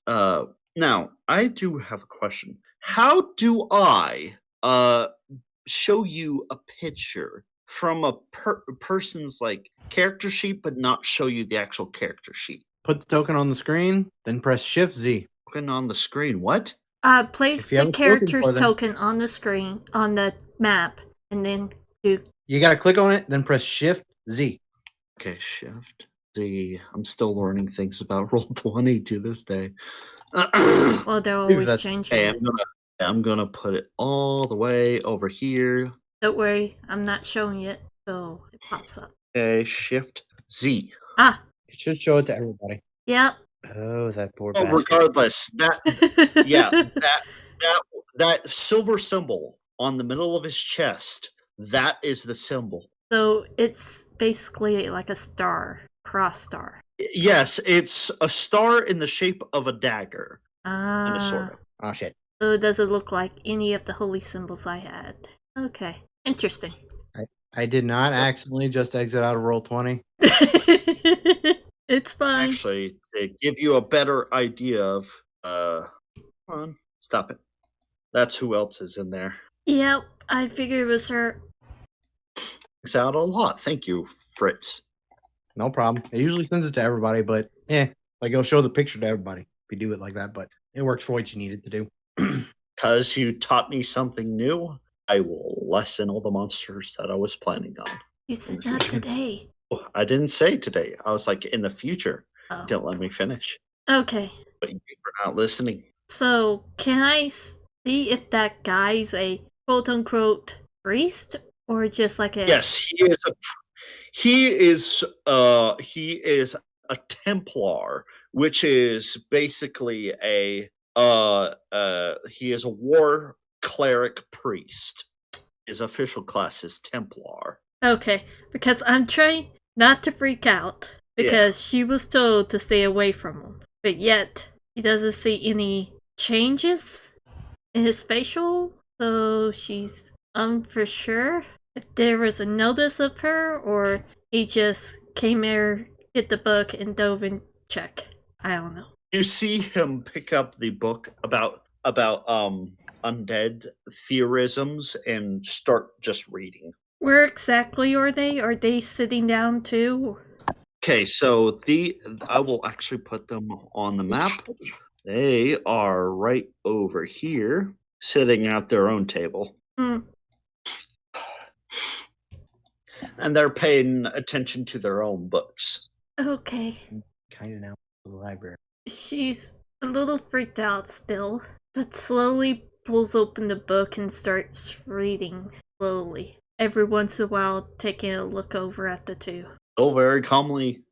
S1: Now, I do have a question. How do I show you a picture from a person's like character sheet, but not show you the actual character sheet.
S3: Put the token on the screen, then press Shift Z.
S1: Token on the screen. What?
S2: Place
S3: If you have
S2: the
S3: a token
S2: character's
S3: for them-
S2: token on the screen on the map, and then do.
S3: You gotta click on it, then press Shift Z.
S1: Okay, Shift Z. I'm still learning things about Roll20 to this day.
S2: Well, they're
S3: Dude,
S2: always
S3: that's-
S2: changing
S1: Okay,
S2: it.
S1: I'm gonna put it all the way over here.
S2: Don't worry, I'm not showing it, so it pops up.
S1: Okay, Shift Z.
S2: Ah,
S3: It should show it to everybody.
S2: yep.
S3: Oh, that poor
S1: Oh,
S3: bastard.
S1: regardless, that silver symbol on the middle of his chest, that is the symbol.
S2: So it's basically like a star, cross star.
S1: Yes, it's a star in the shape of a dagger, kind of sort
S2: Ah,
S1: of.
S3: Oh shit.
S2: so it doesn't look like any of the holy symbols I had. Okay, interesting.
S3: I did not accidentally just exit out of Roll20.
S2: It's fine.
S1: Actually, to give you a better idea of come on, stop it. That's who else is in there.
S2: Yep, I figured it was her.
S1: It's out a lot. Thank you, Fritz.
S3: No problem. It usually sends it to everybody, but like it'll show the picture to everybody if you do it like that, but it works for what you need it to do.
S1: Because you taught me something new, I will lessen all the monsters that I was planning on.
S2: You said not today.
S1: I didn't say today. I was like, in the future.
S2: Oh.
S1: Didn't let me finish.
S2: Okay,
S1: But you were not listening.
S2: so can I see if that guy's a quote unquote priest or just like a.
S1: Yes, he is a Templar, which is basically he is a war cleric priest. His official class is Templar.
S2: Okay, because I'm trying not to freak out because she was told to stay away from him, but yet he doesn't see any changes in his facial, so she's for sure if there was a notice of her or he just came here, hit the book, and dove in check. I don't know.
S1: You see him pick up the book about undead theorisms and start just reading.
S2: Where exactly are they? Are they sitting down too?
S1: Okay, so I will actually put them on the map. They are right over here, sitting at their own table. And they're paying attention to their own books.
S2: Okay.
S3: Kind of now to the library.
S2: She's a little freaked out still, but slowly pulls open the book and starts reading slowly. Every once in a while, taking a look over at the two.
S1: Oh, very calmly.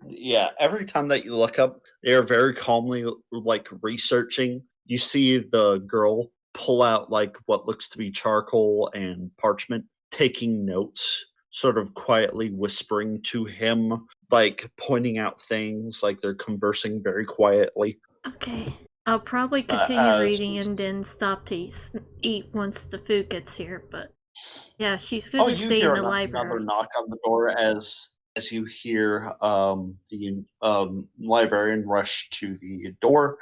S1: Yeah, every time that you look up, they are very calmly like researching. You see the girl pull out like what looks to be charcoal and parchment, taking notes, sort of quietly whispering to him, like pointing out things, like they're conversing very quietly.
S2: Okay. I'll probably continue reading and then stop to eat once the food gets here, but yeah, she's gonna stay in the library.
S1: Another knock on the door as you hear the librarian rush to the door,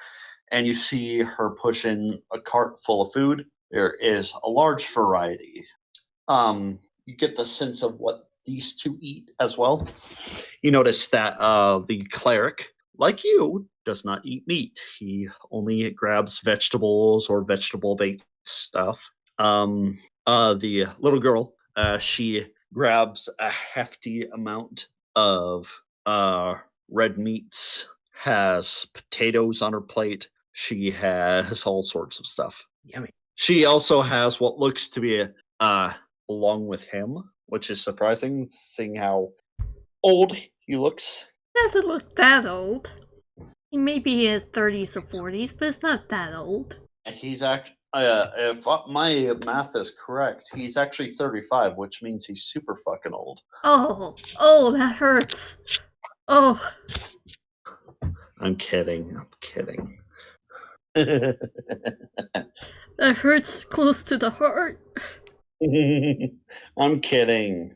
S1: and you see her push in a cart full of food. There is a large variety. You get the sense of what these two eat as well. You notice that the cleric, like you, does not eat meat. He only grabs vegetables or vegetable-based stuff. The little girl, she grabs a hefty amount of red meats, has potatoes on her plate. She has all sorts of stuff.
S3: Yummy.
S1: She also has what looks to be along with him, which is surprising, seeing how old he looks.
S2: Doesn't look that old. He may be in his 30s or 40s, but it's not that old.
S1: He's if my math is correct, he's actually 35, which means he's super fucking old.
S2: Oh, that hurts. Oh.
S1: I'm kidding.
S2: That hurts close to the heart.
S1: I'm kidding.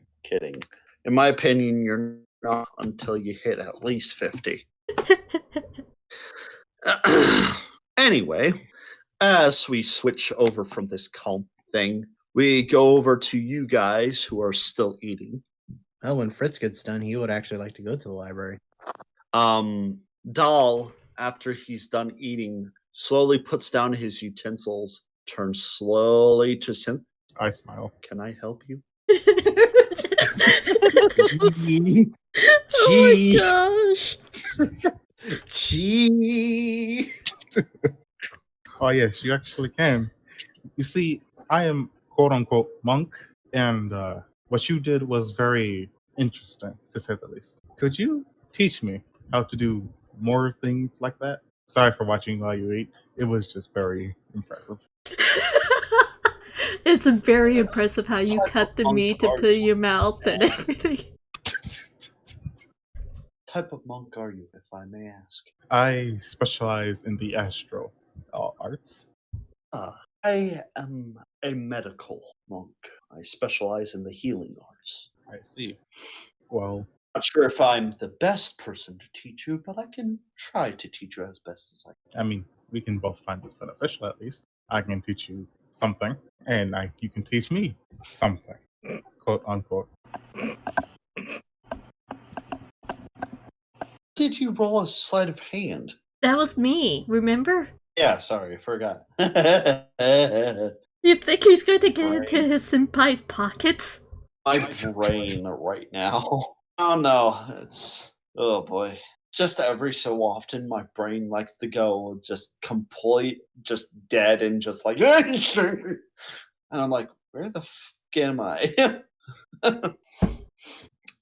S1: In my opinion, you're not until you hit at least 50. Anyway, as we switch over from this calm thing we go over to you guys who are still eating.
S3: Oh, when Fritz gets done, he would actually like to go to the library.
S1: Dahl, after he's done eating, slowly puts down his utensils, turns slowly to Synth.
S5: I smile.
S1: Can I help you?
S2: Oh my gosh.
S3: Gee.
S5: Oh yes, you actually can. You see, I am quote unquote monk, and what you did was very interesting, to say the least. Could you teach me how to do more things like that? Sorry for watching while you eat. It was just very impressive.
S2: It's very impressive how you cut the meat to put in your mouth and everything.
S1: Type of monk are you, if I may ask?
S5: I specialize in the astro arts.
S1: I am a medical monk. I specialize in the healing arts.
S5: I see. Well,
S1: Not sure if I'm the best person to teach you, but I can try to teach you as best as I can.
S5: I mean, we can both find this beneficial at least. I can teach you something, and you can teach me something, quote unquote.
S1: Did you roll a sleight of hand?
S2: That was me, remember?
S1: Yeah, sorry, I forgot.
S2: You think he's going to get into his senpai's pockets?
S1: My brain right now. Oh no, oh boy. Just every so often, my brain likes to go just dead and just like, and I'm like, where the f am I?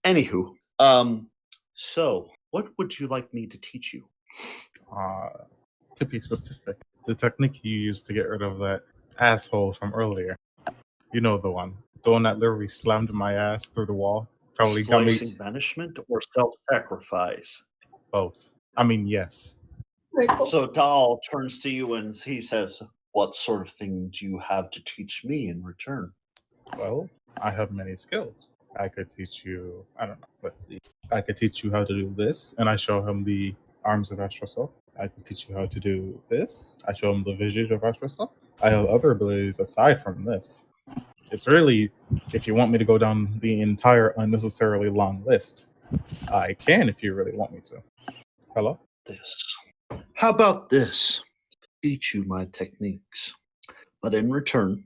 S1: Anywho, so what would you like me to teach you?
S5: To be specific, the technique you used to get rid of that asshole from earlier. You know the one that literally slammed my ass through the wall. Probably got me.
S1: Slicing banishment or self-sacrifice?
S5: Both. I mean, yes.
S4: Very cool.
S1: So Dahl turns to you and he says, what sort of thing do you have to teach me in return?
S5: Well, I have many skills. I could teach you, I don't know, let's see. I could teach you how to do this, and I show him the arms of Astro Self. I can teach you how to do this. I show him the visage of Astro Self. I have other abilities aside from this. It's really, if you want me to go down the entire unnecessarily long list, I can if you really want me to. Hello?
S1: This. How about this? Teach you my techniques. But in return,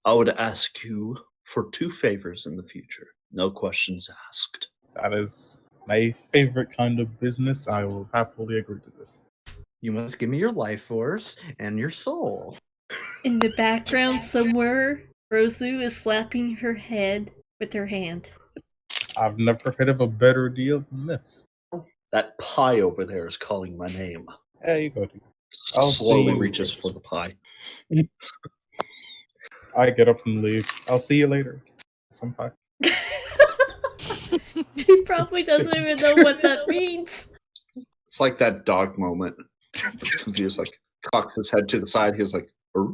S1: I would ask you for 2 favors in the future. No questions asked.
S5: That is my favorite kind of business. I will happily agree to this.
S3: You must give me your life force and your soul.
S2: In the background somewhere, Rozu is slapping her head with her hand.
S5: I've never heard of a better deal than this.
S1: That pie over there is calling my name.
S5: There you go, dude.
S1: Slowly reaches for the pie.
S5: I get up and leave. I'll see you later. Some pie.
S2: He probably doesn't even know what that means.
S1: It's like that dog moment. Confused, like cocks his head to the side. He's like, "Er?"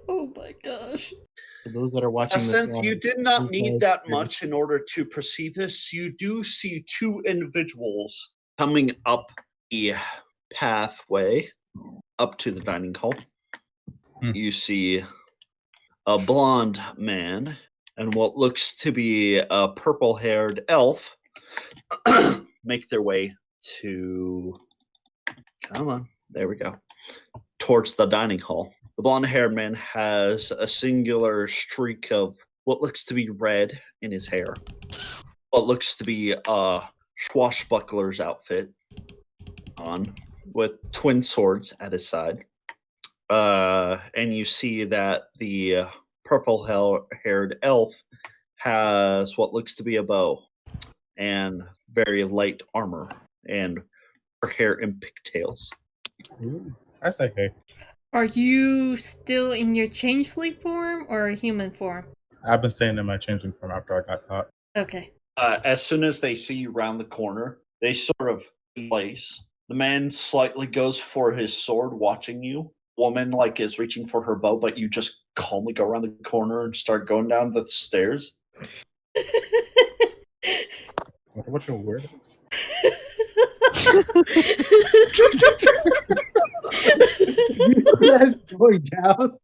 S2: Oh my gosh.
S3: For those that are watching this,
S1: Synth, you did not need that much in order to perceive this. You do see 2 individuals coming up the pathway up to the dining hall. You see a blonde man and what looks to be a purple-haired elf make their way to... Come on, there we go. Towards the dining hall. The blonde-haired man has a singular streak of what looks to be red in his hair. What looks to be a swashbuckler's outfit on, with twin swords at his side. And you see that the purple-haired elf has what looks to be a bow and very light armor and her hair in pigtails.
S5: Ooh, I say hey.
S2: Are you still in your changeling form or human form?
S5: I've been staying in my changing form after I got caught.
S2: Okay.
S1: As soon as they see you round the corner, they sort of place. The man slightly goes for his sword, watching you. Woman is reaching for her bow, but you just calmly go around the corner and start going down the stairs.
S5: What your word is?
S3: That's going down.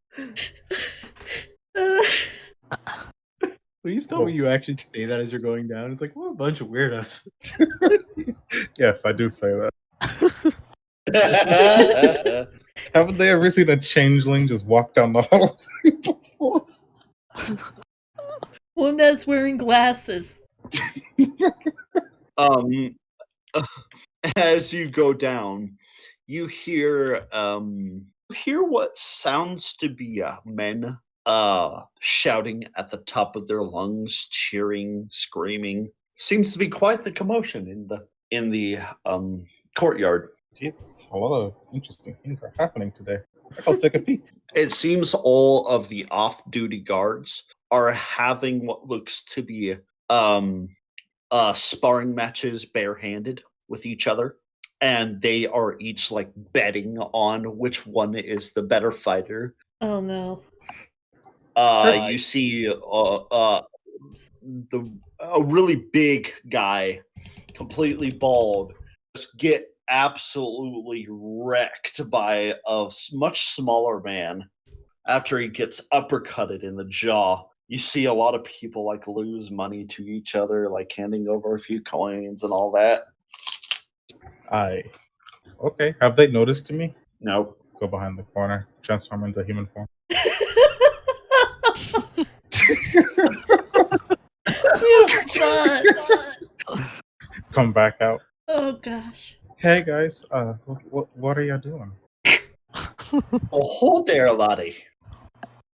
S3: tell me you actually say that as you're going down. It's like, what a bunch of weirdos.
S5: Yes, I do say that. Haven't they ever seen a changeling just walk down the hallway before?
S2: One that's wearing glasses.
S1: As you go down, you hear what sounds to be men shouting at the top of their lungs, cheering, screaming. Seems to be quite the commotion in the courtyard.
S5: Jesus, a lot of interesting things are happening today. I'll take a peek.
S1: It seems all of the off-duty guards are having what looks to be sparring matches barehanded with each other, and they are each like betting on which one is the better fighter.
S2: Oh no.
S1: You see a really big guy, completely bald, just get absolutely wrecked by a much smaller man after he gets uppercutted in the jaw. You see a lot of people like lose money to each other, like handing over a few coins and all that.
S5: Okay. Have they noticed me?
S1: No.
S5: Go behind the corner, transform into human form. Come back out.
S2: Oh gosh.
S5: Hey guys, what are y'all doing?
S1: Oh, hold there, laddie.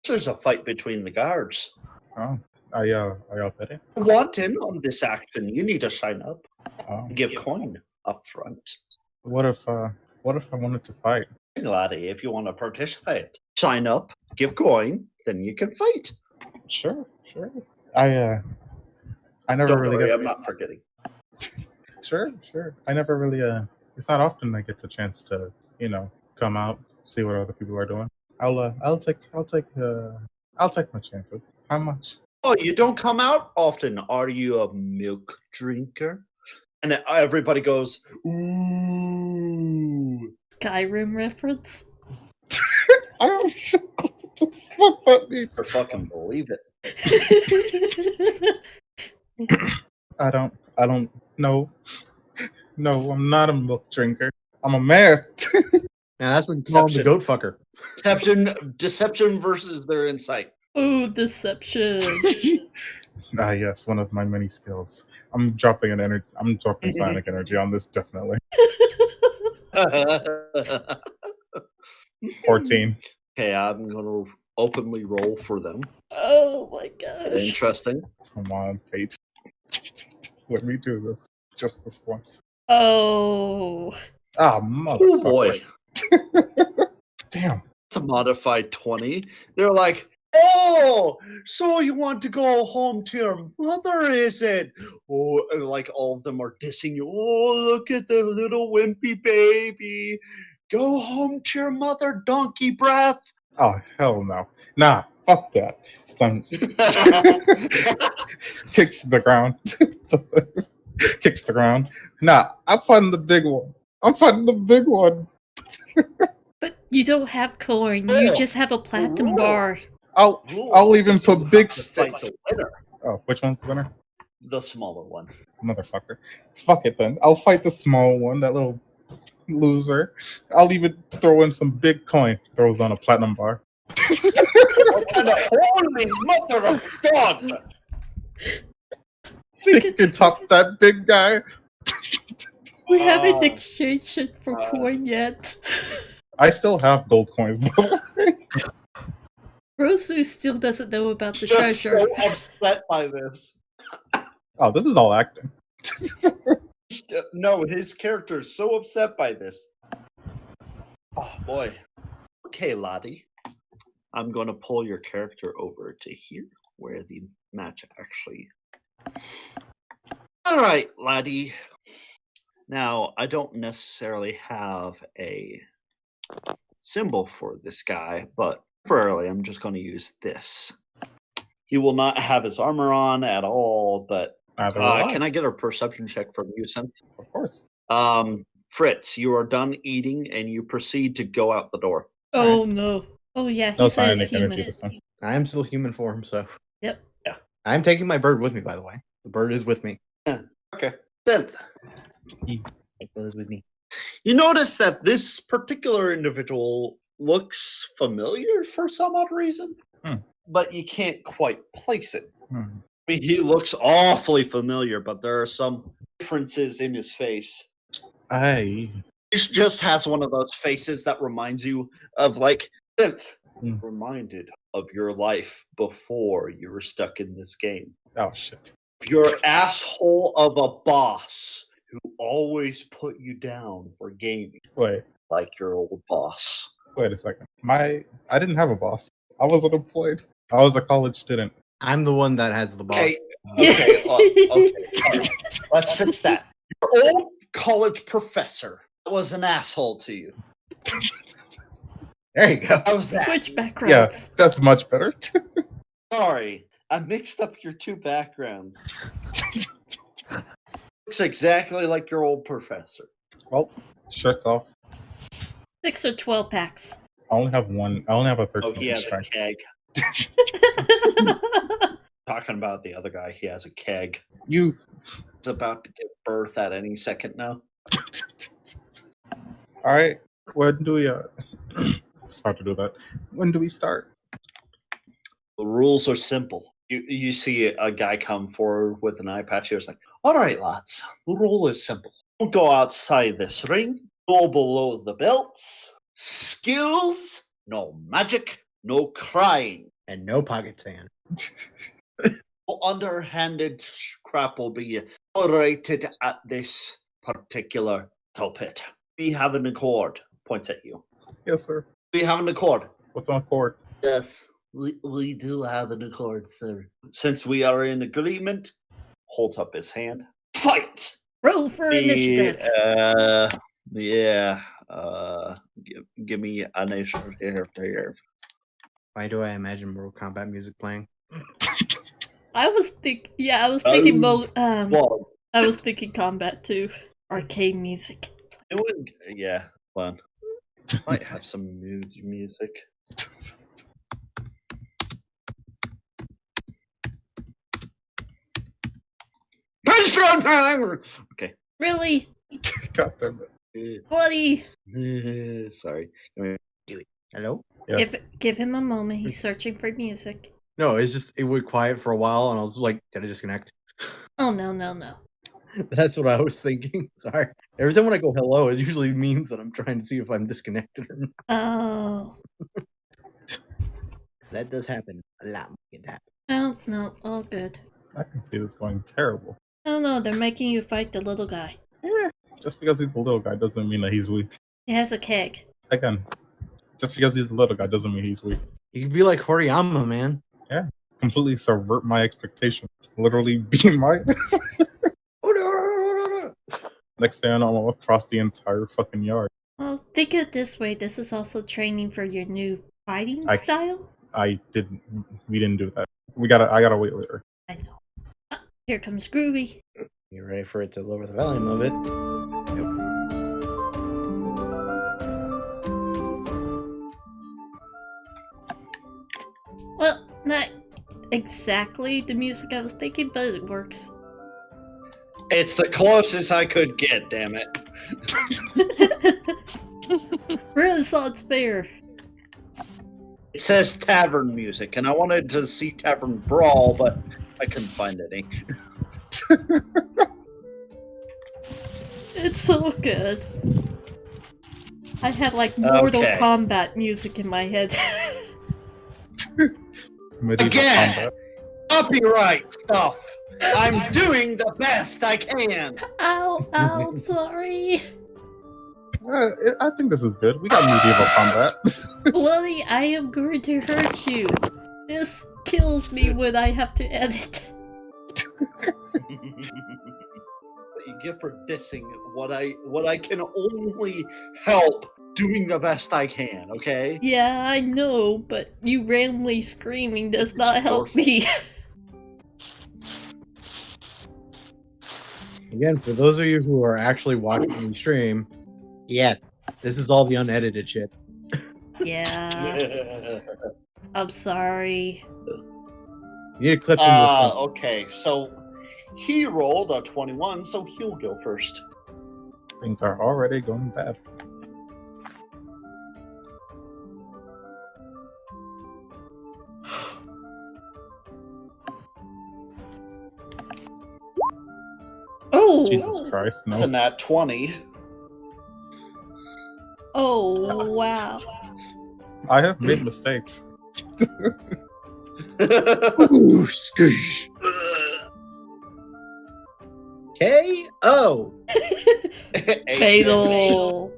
S1: There's a fight between the guards.
S5: Oh, are y'all betting?
S1: Want in on this action? You need to sign up.
S5: Oh.
S1: Give coin up front.
S5: What if I wanted to fight?
S1: Laddie, if you want to participate, sign up, give coin, then you can fight.
S5: Sure. I never
S1: Don't
S5: really
S1: worry,
S5: get.
S1: I'm not forgetting.
S5: Sure. I never really. It's not often I get the chance to, come out, see what other people are doing. I'll take my chances. How much?
S1: Oh, you don't come out often. Are you a milk drinker? And everybody goes, ooh.
S2: Skyrim reference?
S5: I don't know what that means.
S1: I fucking believe it.
S5: I don't know. No, I'm not a milk drinker. I'm a man.
S3: Now that's when you call him the goat fucker.
S1: Deception versus their insight.
S2: Oh, deception.
S5: Yes, one of my many skills. I'm dropping psionic energy on this, definitely. 14.
S1: Okay, I'm gonna openly roll for them.
S2: Oh my gosh.
S1: Interesting.
S5: Come on, fate. Let me do this. Just this once.
S2: Oh.
S5: Ah, motherfucker.
S1: Oh boy.
S5: Damn.
S1: It's a modified 20. They're like, oh, so you want to go home to your mother, is it? Oh, and like all of them are dissing you. Oh, look at the little wimpy baby. Go home to your mother, donkey breath.
S5: Oh, hell no. Nah, fuck that. Stuns. Kicks the ground. Kicks the ground. Nah, I'm fighting the big one.
S2: But you don't have coin. You just have a platinum bar.
S5: I'll even put big sticks. Oh, which one's the winner?
S1: The smaller one.
S5: Motherfucker. Fuck it then. I'll fight the small one, that little loser. I'll even throw in some big coin. Throws on a platinum bar.
S1: What kind of holy mother of God!
S5: Think you can top that big guy?
S2: We haven't exchanged it for coin yet.
S5: I still have gold coins, by the way.
S2: Rozu still doesn't know about the
S1: Just
S2: treasure.
S1: so upset by this.
S5: Oh, this is all acting.
S1: No, his character is so upset by this. Oh boy. Okay, laddie. I'm going to pull your character over to here, where the match actually. All right, laddie. Now, I don't necessarily have a symbol for this guy, but temporarily I'm just going to use this. He will not have his armor on at all, but can I get a perception check from you, Synth?
S5: Of course.
S1: Fritz, you are done eating and you proceed to go out the door.
S2: Oh no. Oh yeah,
S5: No
S2: he says
S5: psionic
S2: human.
S5: energy this time.
S3: I am still human form, so.
S2: Yep.
S1: Yeah.
S3: I'm taking my bird with me, by the way. The bird is with me.
S1: Okay. Synth.
S3: The bird is with me.
S1: You notice that this particular individual looks familiar for some odd reason, but you can't quite place it. I mean, he looks awfully familiar, but there are some differences in his face. He just has one of those faces that reminds you of, like, reminded of your life before you were stuck in this game.
S5: Oh, shit.
S1: Your asshole of a boss who always put you down for gaming.
S5: Wait.
S1: Like your old boss.
S5: Wait a second. I didn't have a boss. I was unemployed. I was a college student.
S3: I'm the one that has the boss.
S1: Okay. Okay. Let's fix that. Your old college professor was an asshole to you.
S3: There you go.
S1: How was that?
S2: Switch backgrounds.
S5: Yeah, that's much better.
S1: Sorry, I mixed up your two backgrounds. Looks exactly like your old professor.
S5: Well, shirts off.
S2: 6 or 12 packs.
S5: I only have one. I only have a 13.
S1: Oh, he has a keg. Talking about the other guy, he has a keg. He's about to give birth at any second now.
S5: All right. When do we it's hard to do that. When do we start?
S1: The rules are simple. You see a guy come forward with an eye patch. He was like, all right, lads, the rule is simple. Don't go outside this ring. Go below the belts. Skills, no magic, no crying.
S3: And no pocket sand.
S1: Underhanded crap will be tolerated at this particular pit. We have an accord. Points at you.
S5: Yes, sir.
S1: We have an accord.
S5: What's an accord?
S1: Yes, we do have an accord, sir. Since we are in agreement, holds up his hand. Fight!
S2: Roll for initiative.
S1: Give me an initiative.
S3: Why do I imagine Mortal Kombat music playing?
S2: I was thinking combat too. Arcade music.
S1: It would, fun. Might have some music. Okay.
S2: Really?
S5: God damn
S1: it.
S2: Bloody.
S1: Sorry.
S3: Do it. Hello?
S5: Yes.
S2: Give him a moment. He's searching for music.
S3: No, it's just, it went quiet for a while, and I was like, did I disconnect?
S2: Oh, no.
S3: That's what I was thinking. Sorry. Every time when I go hello, it usually means that I'm trying to see if I'm disconnected or not.
S2: Oh.
S3: Because that does happen a lot more than that.
S2: Oh, no. All good.
S5: I can see this going terrible.
S2: Oh, no. They're making you fight the little guy.
S5: Yeah. Just because he's the little guy doesn't mean that he's weak.
S2: He has a keg.
S5: Again, just because he's the little guy doesn't mean he's weak.
S3: You can be like Horiyama, man.
S5: Yeah. Completely subvert my expectation. Literally be my... Next thing I know, I'm all across the entire fucking yard.
S2: Well, think of it this way. This is also training for your new fighting style.
S5: We didn't do that. I gotta wait later.
S2: I know. Here comes Groovy.
S3: You ready for it to lower the volume of it? Nope.
S2: Well, not exactly the music I was thinking, but it works.
S1: It's the closest I could get, damn it.
S2: Renaissance Fair.
S1: It says tavern music, and I wanted to see Tavern Brawl, but I couldn't find any.
S2: It's so good. I had like Mortal Kombat music in my head.
S1: Again, copyright stuff. I'm doing the best I can.
S2: Ow, sorry.
S5: I think this is good. We got medieval combat.
S2: Bloody, I am going to hurt you. This kills me when I have to edit.
S1: What you get for dissing what I can only help doing the best I can, okay?
S2: Yeah, I know, but you randomly screaming does not help me.
S3: Again, for those of you who are actually watching the stream, yeah, this is all the unedited shit.
S2: Yeah. I'm sorry.
S3: You clip him with something.
S1: Okay, so he rolled a 21, so he'll go first.
S5: Things are already going bad.
S2: Oh!
S5: Jesus Christ, no.
S1: That's a nat 20.
S2: Oh, wow.
S5: I have made mistakes.
S3: Ooh, scoosh. K.O.
S2: Fatal.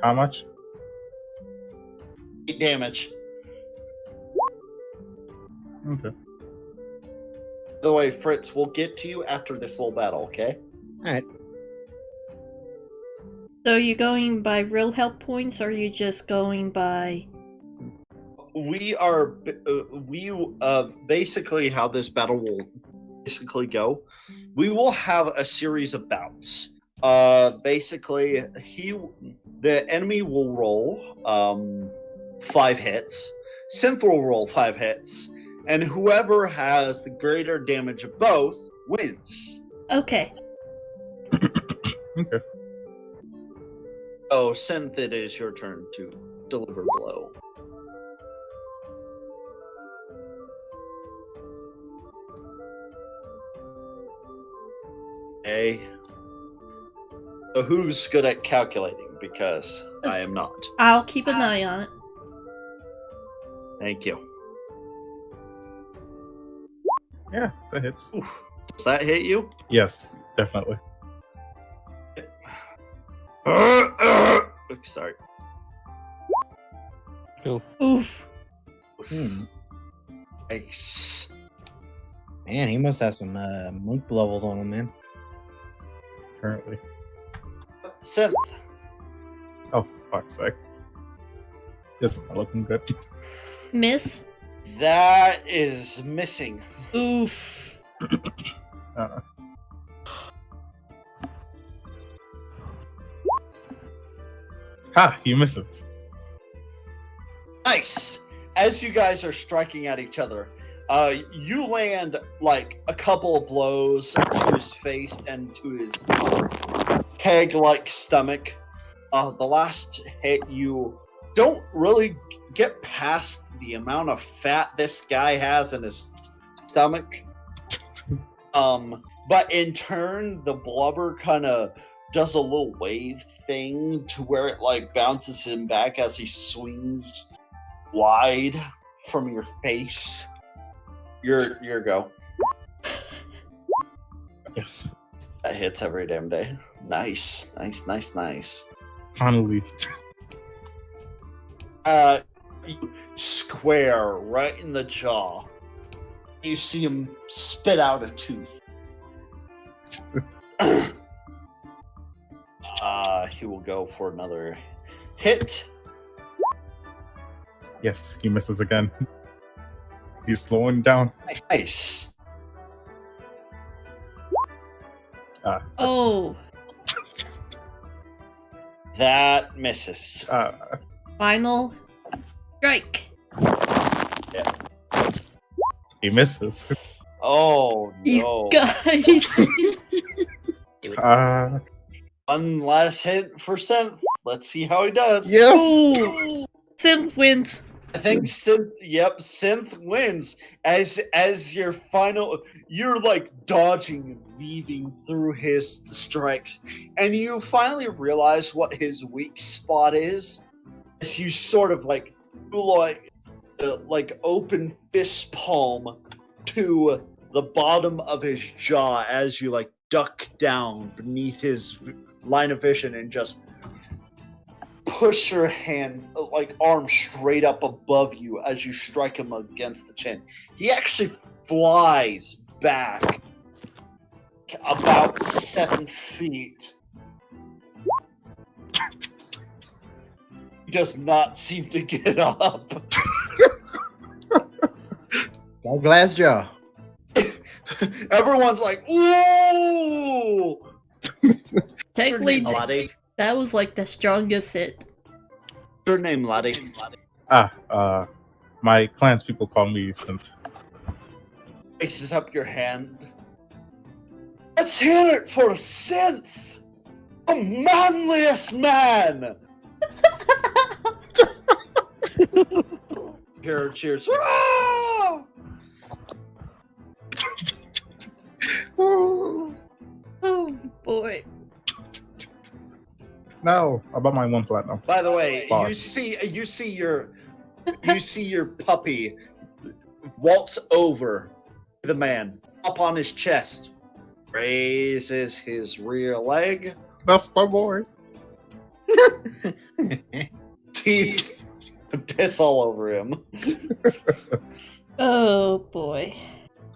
S5: How much?
S1: 8 damage.
S5: Okay.
S1: By the way, Fritz, we'll get to you after this little battle, okay?
S3: Alright.
S2: So are you going by real health points, or are you just going by...
S1: We are basically how this battle will basically go. We will have a series of bouts. Basically, the enemy will roll 5 hits. Synth will roll 5 hits, and whoever has the greater damage of both wins.
S2: Okay.
S5: Okay.
S1: Oh, Synth, it is your turn to deliver blow. Okay. So who's good at calculating? Because I am not.
S2: I'll keep an eye on it.
S1: Thank you.
S5: Yeah, that hits.
S1: Oof. Does that hit you?
S5: Yes, definitely.
S1: Sorry.
S2: Oof.
S1: Nice.
S3: Man, he must have some monk levels on him, man.
S5: Currently.
S1: Synth.
S5: Oh, for fuck's sake. This isn't looking good.
S2: Miss?
S1: That is missing.
S2: Oof.
S5: Ha! He misses.
S1: Nice. As you guys are striking at each other, you land like a couple of blows to his face and to his keg-like stomach. The last hit, you don't really get past the amount of fat this guy has in his stomach. But in turn, the blubber kind of does a little wave thing to where it like bounces him back as he swings wide from your face. Your go.
S5: Yes.
S1: That hits every damn day. Nice.
S5: Finally.
S1: You square right in the jaw. You see him spit out a tooth. He will go for another hit.
S5: Yes, he misses again. He's slowing down.
S1: Nice.
S2: Oh.
S1: That misses.
S2: Final strike.
S5: He misses.
S1: Oh no.
S2: You guys.
S1: One last hit for Synth. Let's see how he does.
S5: Yes.
S2: Ooh. Synth wins.
S1: I think Synth wins. As your final, you're like dodging and weaving through his strikes, and you finally realize what his weak spot is. As you sort of like open fist palm to the bottom of his jaw as you like duck down beneath his line of vision and just push your arm straight up above you as you strike him against the chin. He actually flies back about 7 feet. He does not seem to get up.
S3: Got glass jaw.
S1: Everyone's like, "Ooh!"
S2: Technically,
S1: Laddie.
S2: that was like the strongest hit.
S1: Your name, Laddie.
S5: My clanspeople call me Synth.
S1: raises up your hand. Let's hear it for Synth, the manliest man. Here, cheers. Ah!
S2: Oh boy.
S5: No, about my 1 platinum.
S1: By the way,
S5: Bar.
S1: you see your puppy waltz over the man, up on his chest, raises his rear leg,
S5: That's my boy.
S1: teeth piss all over him,
S2: Oh boy.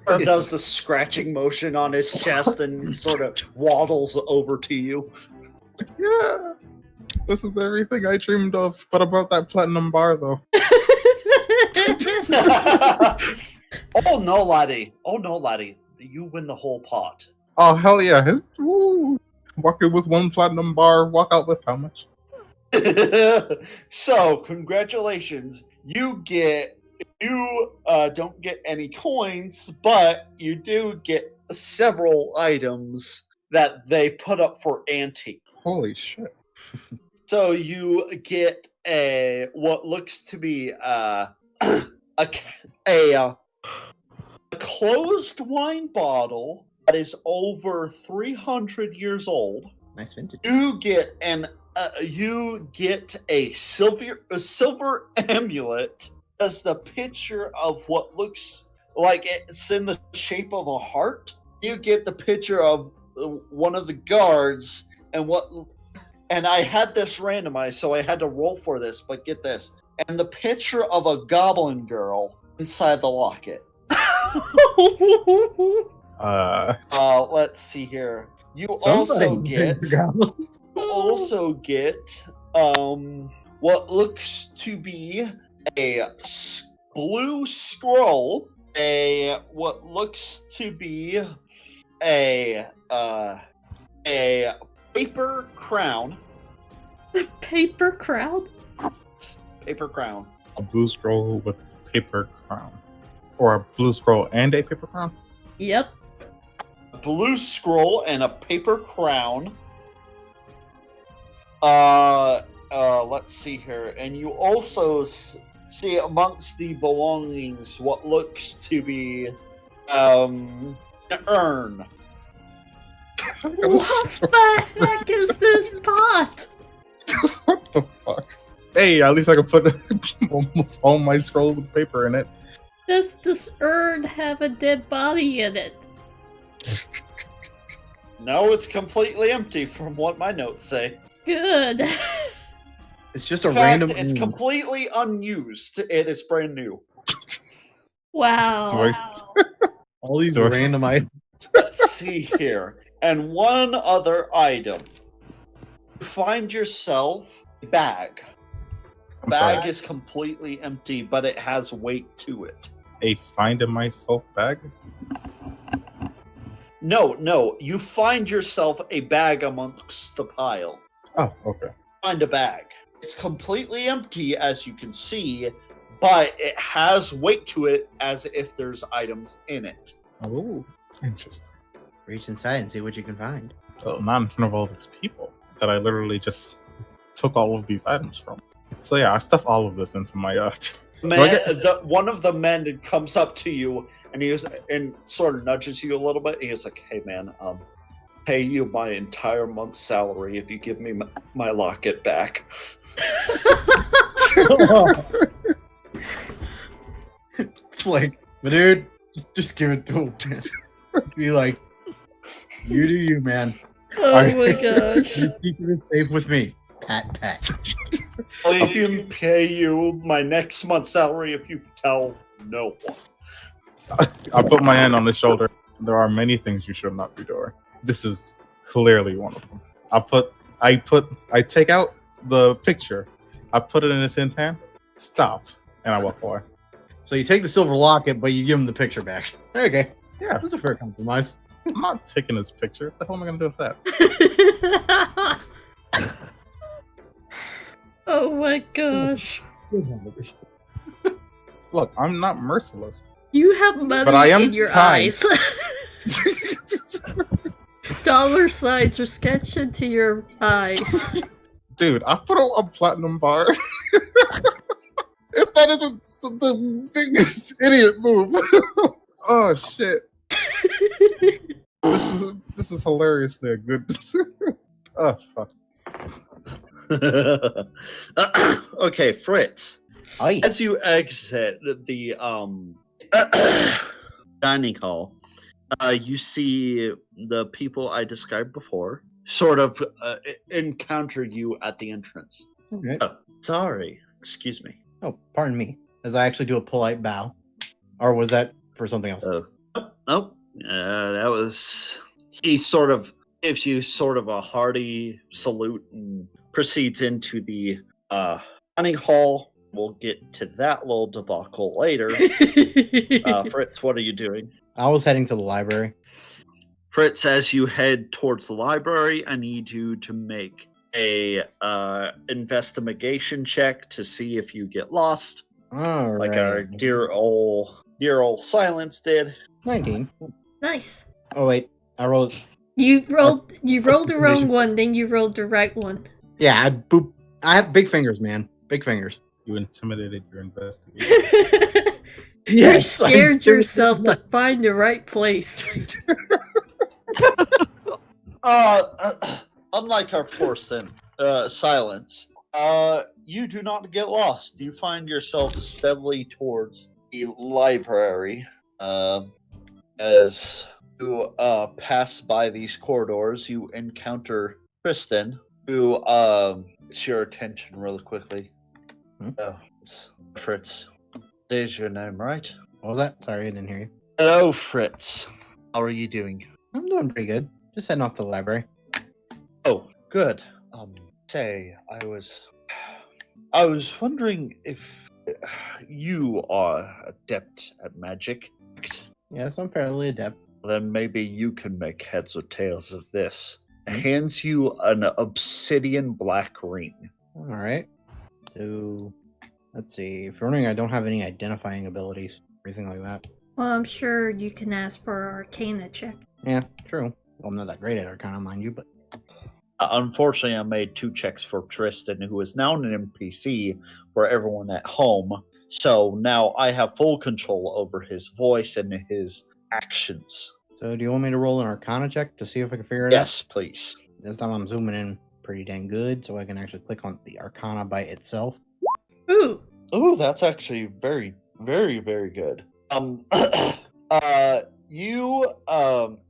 S1: or does the scratching motion on his chest and sort of waddles over to you.
S5: Yeah. This is everything I dreamed of, but about that platinum bar, though.
S1: Oh no, laddie! Oh no, laddie! You win the whole pot.
S5: Oh, hell yeah. Woo. Walk in with 1 platinum bar, walk out with how much?
S1: So, congratulations! You don't get any coins, but you do get several items that they put up for ante.
S5: Holy shit.
S1: So you get what looks to be a closed wine bottle that is over 300 years old.
S3: Nice vintage.
S1: You get a silver amulet as the picture of what looks like it's in the shape of a heart. You get the picture of one of the guards and I had this randomized, so I had to roll for this, but get this. And the picture of a goblin girl inside the locket. Let's see here. You also get what looks to be a blue scroll, what looks to be a paper crown.
S2: Paper crown?
S1: Paper crown.
S5: A blue scroll with paper crown. Or a blue scroll and a paper crown?
S2: Yep.
S1: A blue scroll and a paper crown. Let's see here. And you also see amongst the belongings what looks to be an urn.
S2: What the heck is this pot?
S5: What the fuck? Hey, at least I can put almost all my scrolls of paper in it.
S2: Does this urn have a dead body in it?
S1: No, it's completely empty from what my notes say.
S2: Good.
S3: It's just a
S1: In fact,
S3: random.
S1: it's completely unused. It is brand new.
S2: Wow.
S3: All these
S5: Do I-
S3: random items.
S1: Let's see here. And one other item. You find yourself a bag. The
S5: I'm
S1: bag
S5: sorry.
S1: is completely empty, but it has weight to it.
S5: A find myself bag?
S1: No. You find yourself a bag amongst the pile.
S5: Oh, okay.
S1: Find a bag. It's completely empty, as you can see, but it has weight to it as if there's items in it.
S5: Oh, interesting.
S3: Reach inside and see what you can find.
S5: Well, not in front of all these people that I literally just took all of these items from. So yeah, I stuff all of this into my
S1: One of the men comes up to you and sort of nudges you a little bit. He was like, "Hey man, pay you my entire month's salary if you give me my locket back."
S3: It's like, but dude, just give it to him. Be like, you do you, man.
S2: Oh my gosh.
S3: Your secret is safe with me. Pat, pat.
S1: I'll even pay you my next month's salary if you tell no one.
S5: I put my hand on his shoulder. There are many things you should not be doing. This is clearly one of them. I take out the picture. I put it in his hand. Stop. And I walk away.
S3: So you take the silver locket, but you give him the picture back. Okay.
S5: Yeah.
S3: That's a fair compromise.
S5: I'm not taking his picture. What the hell am I going to do with that?
S2: Oh my gosh.
S5: Look, I'm not merciless.
S2: You have money
S5: But I am
S2: in your
S5: kind.
S2: eyes. Dollar signs are sketched into your eyes.
S5: Dude, I put on a platinum bar. If that isn't the biggest idiot move. Oh shit. This is hilariously good. Oh fuck.
S1: Okay, Fritz.
S3: Aye.
S1: As you exit the dining hall, you see the people I described before sort of encounter you at the entrance.
S3: Okay.
S1: Oh, sorry, excuse me.
S3: Oh, pardon me. As I actually do a polite bow. Or was that for something else?
S1: Nope. That was... He sort of gives you sort of a hearty salute and proceeds into the dining hall. We'll get to that little debacle later. Fritz, what are you doing?
S3: I was heading to the library.
S1: Fritz, as you head towards the library, I need you to make a investigation check to see if you get lost,
S3: All
S1: like
S3: right.
S1: our dear old Silence did.
S3: 19.
S2: Nice.
S3: Oh wait, I rolled.
S2: You rolled the wrong one, then you rolled the right one.
S3: Yeah, I have big fingers, man. Big fingers.
S5: You intimidated your investigator.
S2: You scared yourself to find the right place.
S1: Unlike our poor Silence, you do not get lost. You find yourself steadily towards the library. As you pass by these corridors, you encounter Kristen, who gets your attention really quickly. It's Fritz. There's your name, right?
S3: What was that? Sorry, I didn't hear you.
S1: Hello, Fritz. How are you doing?
S3: I'm doing pretty good. Just heading off to the library.
S1: Oh, good. Say, I was wondering if you are adept at magic.
S3: Yes, I'm fairly adept.
S1: Then maybe you can make heads or tails of this. Hands you an obsidian black ring.
S3: All right. So, let's see. If you're wondering, I don't have any identifying abilities or anything like that.
S2: Well, I'm sure you can ask for an Arcana check.
S3: Yeah, true. Well, I'm not that great at Arcana, mind you, but...
S1: Unfortunately, I made 2 checks for Tristan, who is now an NPC for everyone at home. So now I have full control over his voice and his actions.
S3: So, do you want me to roll an Arcana check to see if I can figure it out?
S1: Yes, please.
S3: This time I'm zooming in pretty dang good, so I can actually click on the Arcana by itself.
S2: Ooh.
S1: Ooh, that's actually very, very, very good. You,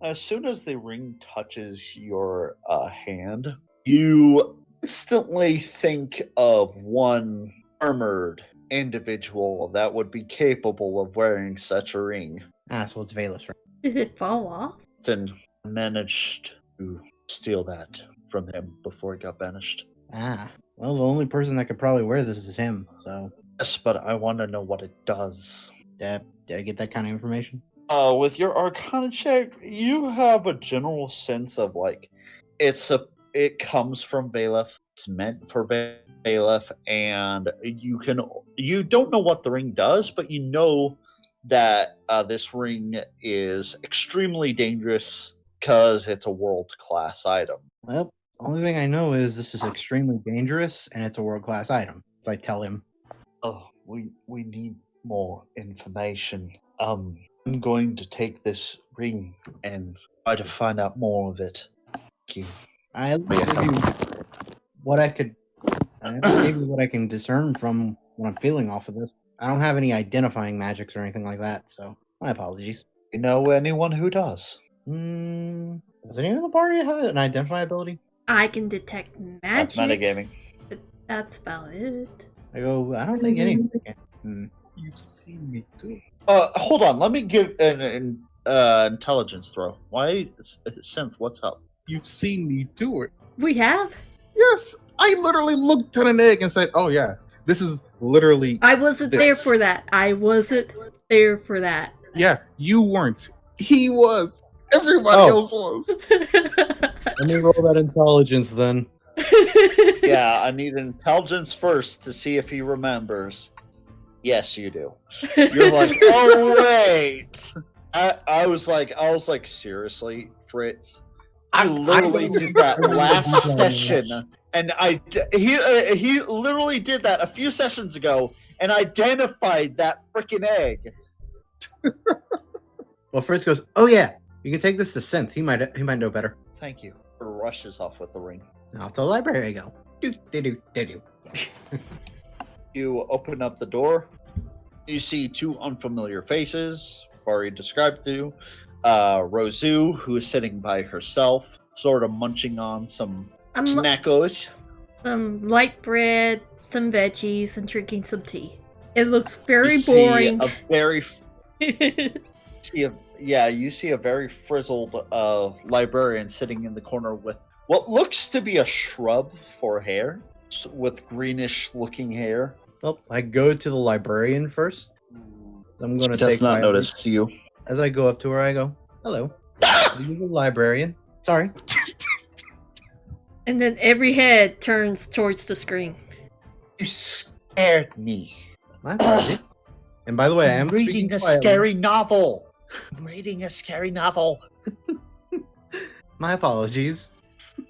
S1: as soon as the ring touches your hand, you instantly think of one armored individual that would be capable of wearing such a ring.
S3: Ah, so it's Valus, right?
S2: Did it fall off?
S1: And managed to steal that from him before he got banished.
S3: Ah, well, the only person that could probably wear this is him, so...
S1: Yes, but I want to know what it does.
S3: Did I get that kind of information?
S1: With your Arcana check, you have a general sense of like it comes from Valeth. It's meant for Valeth, and you don't know what the ring does, but you know that this ring is extremely dangerous because it's a world-class item.
S3: Well, the only thing I know is this is extremely dangerous, and it's a world-class item. So I tell him.
S1: Oh, we need more information. I'm going to take this ring and try to find out more of it. Thank you.
S3: I'll give you what I could... maybe what I can discern from what I'm feeling off of this. I don't have any identifying magics or anything like that, so my apologies.
S1: You know anyone who does?
S3: Does anyone in the party have an identify ability?
S2: I can detect magic.
S1: That's metagaming.
S2: But that's about it.
S3: I don't think anything can.
S5: You've seen me do it.
S1: Hold on. Let me give an intelligence throw. Why, Synth? What's up?
S5: You've seen me do it.
S2: We have?
S5: Yes, I literally looked at an egg and said, "Oh yeah, this is literally."
S2: I wasn't there for that. I wasn't there for that.
S5: Yeah, you weren't. He was. Everybody else was.
S3: Let me roll that intelligence then.
S1: Yeah, I need intelligence first to see if he remembers. Yes, you do. You're like, oh wait. I was like, seriously, Fritz. I literally did that last session, and he literally did that a few sessions ago, and identified that freaking egg.
S3: Well, Fritz goes, "Oh yeah, you can take this to Synth. He might know better."
S1: Thank you. Rushes off with the ring.
S3: Now to the library I go. Do.
S1: You open up the door. You see two unfamiliar faces. Already described to you. Rozu, who is sitting by herself, sort of munching on some snackos.
S2: Some light bread, some veggies, and drinking some tea. It looks very boring.
S1: You see a very frizzled librarian sitting in the corner with what looks to be a shrub for hair, with greenish-looking hair.
S3: Well, I go to the librarian first. I'm going to
S1: does not notice you.
S3: As I go up to her, I go, "Hello, are you the librarian?" Sorry.
S2: And then every head turns towards the screen.
S1: You scared me.
S3: My apologies. And by the way, I am
S1: reading a scary novel. I'm reading a scary novel.
S3: My apologies.
S1: Can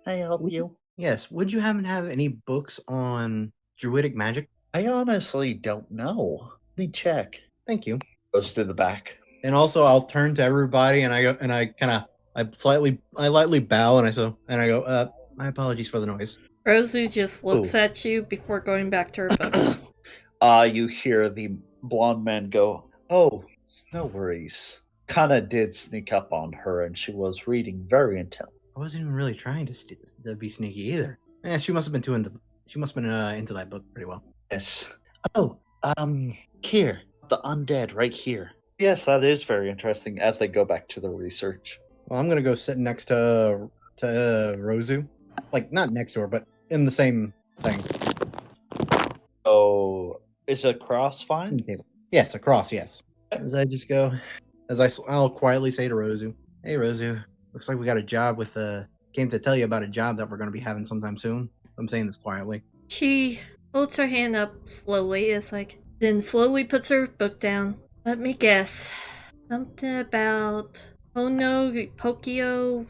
S1: I help you?
S3: Yes. Would you happen to have any books on druidic magic?
S1: I honestly don't know. Let me check.
S3: Thank you.
S1: Goes to the back.
S3: And also, I'll turn to everybody, and I go, and I lightly bow, and I go, "My apologies for the noise."
S2: Rozu just looks at you before going back to her books.
S1: You hear the blonde man go, "Oh, no worries." Kinda did sneak up on her, and she was reading very intently.
S3: I wasn't even really trying to be sneaky either. Yeah, she must have been into that book pretty well.
S1: Yes. Oh, here, the undead right here. Yes, that is very interesting. As they go back to the research.
S3: Well, I'm gonna go sit next to Rozu, like not next to her, but in the same thing.
S1: Oh, is a cross fine?
S3: Yes, a cross. Yes. As I just go, I'll quietly say to Rozu, "Hey, Rozu, looks like we got a job with came to tell you about a job that we're going to be having sometime soon." So I'm saying this quietly.
S2: She holds her hand up slowly. It's like, then slowly puts her book down. Let me guess. Something about Pokio,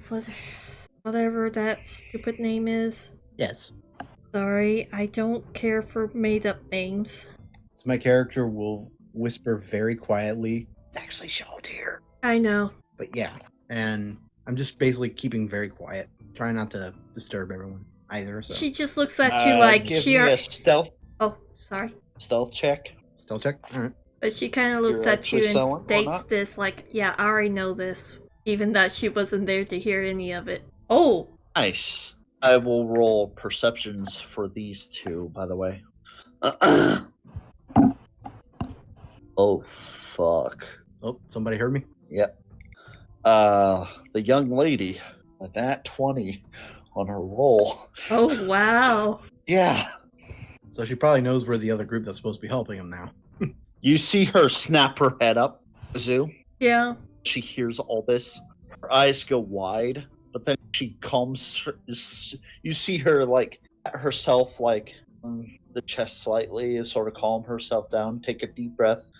S2: whatever that stupid name is.
S3: Yes.
S2: Sorry, I don't care for made-up names.
S3: So my character will whisper very quietly, "It's actually Shaltir."
S2: I know.
S3: But yeah, and I'm just basically keeping very quiet, trying not to disturb everyone either. So
S2: she just looks at you like
S1: give me a stealth.
S2: Oh, sorry.
S1: Stealth check.
S3: Stealth check. All right.
S2: But she kind of looks at you and states this like, "Yeah, I already know this," even that she wasn't there to hear any of it. Oh,
S1: nice. I will roll perceptions for these two, by the way. Oh, fuck.
S3: Oh, somebody heard me?
S1: Yep. The young lady, a nat 20 on her roll.
S2: Oh, wow.
S1: Yeah.
S3: So she probably knows we're the other group that's supposed to be helping him now.
S1: You see her snap her head up, Zoo.
S2: Yeah.
S1: She hears all this. Her eyes go wide, but then she calms. You see her, like, at herself, like, the chest slightly, sort of calm herself down, take a deep breath,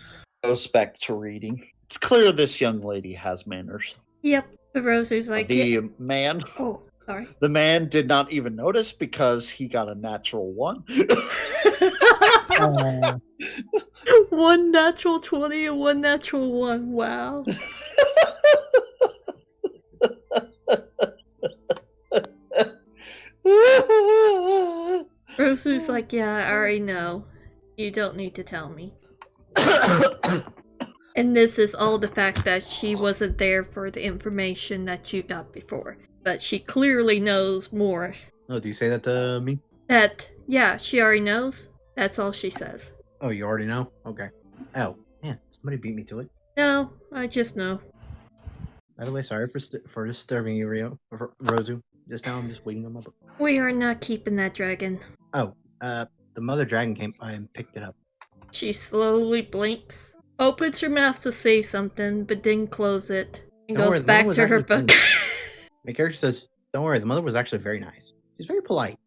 S1: goes back to reading. It's clear this young lady has manners.
S2: Yep. The Rozu's like...
S1: man...
S2: Oh, sorry.
S1: The man did not even notice because he got a natural 1.
S2: One natural 20 and one natural 1. Wow. Rozu's like, "Yeah, I already know. You don't need to tell me." And this is all the fact that she wasn't there for the information that you got before. But she clearly knows more.
S3: Oh, do you say that to me?
S2: That, yeah, she already knows. That's all she says.
S3: Oh, you already know? Okay. Oh, man, somebody beat me to it.
S2: No, I just know.
S3: By the way, sorry for disturbing you, Rozu. Just now I'm just waiting on my book.
S2: We are not keeping that dragon.
S3: Oh, the mother dragon came by and picked it up.
S2: She slowly blinks, opens her mouth to say something, but then closes it, and goes back to her book.
S3: My character says, "Don't worry, the mother was actually very nice. She's very polite."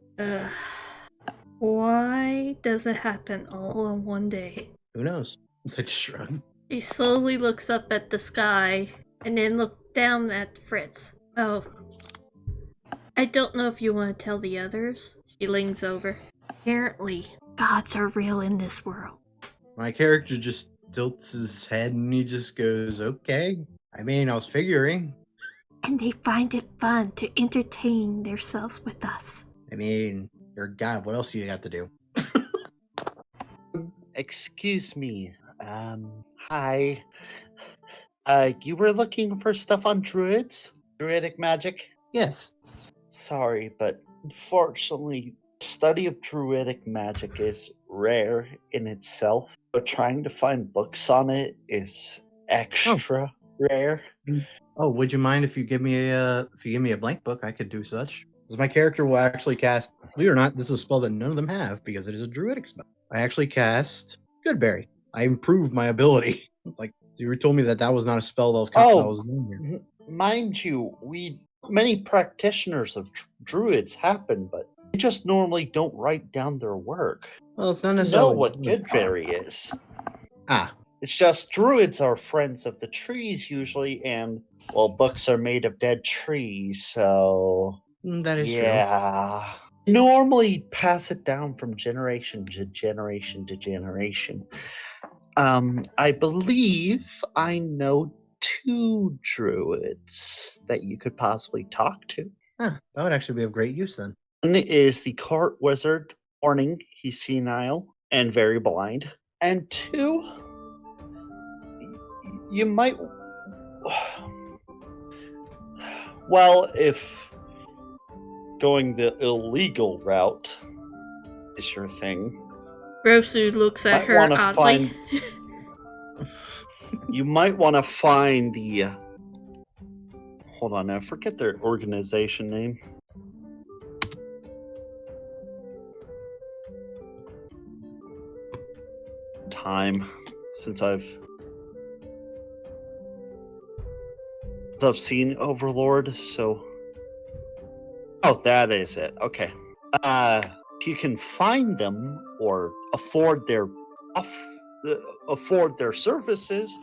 S2: Why does it happen all in one day?
S3: Who knows? It's like a shrug.
S2: She slowly looks up at the sky and then looks down at Fritz. Oh, I don't know if you want to tell the others. She leans over. Apparently, gods are real in this world.
S3: My character just tilts his head and he just goes, okay. I mean, I was figuring.
S2: And they find it fun to entertain themselves with us.
S3: I mean, you're a god. What else do you have to do?
S1: Excuse me. Hi. You were looking for stuff on druids? Druidic magic?
S3: Yes.
S1: Sorry, but unfortunately, study of druidic magic is rare in itself, but trying to find books on it is extra rare.
S3: Oh, would you mind if you give me a blank book? I could do such. Because my character will actually cast. Believe it or not, this is a spell that none of them have because it is a druidic spell. I actually cast Goodberry. I improved my ability. It's like you told me that was not a spell that was. That was in here.
S1: Mind you, many practitioners of druids happen, but they just normally don't write down their work.
S3: Well, it's not necessarily.
S1: Know what Goodberry is.
S3: Ah.
S1: It's just druids are friends of the trees usually, and, well, books are made of dead trees, so...
S3: That is true.
S1: Yeah. Normally pass it down from generation to generation to generation. I believe I know 2 druids that you could possibly talk to.
S3: That would actually be of great use then.
S1: One is the court wizard, Morning. He's senile and very blind. And 2, you might... Well, if going the illegal route is your thing...
S2: Rozu looks at her oddly.
S1: You might want to find the... hold on, I forget their organization name. Time since I've seen Overlord, so... Oh, that is it. Okay. If you can find them or afford their services,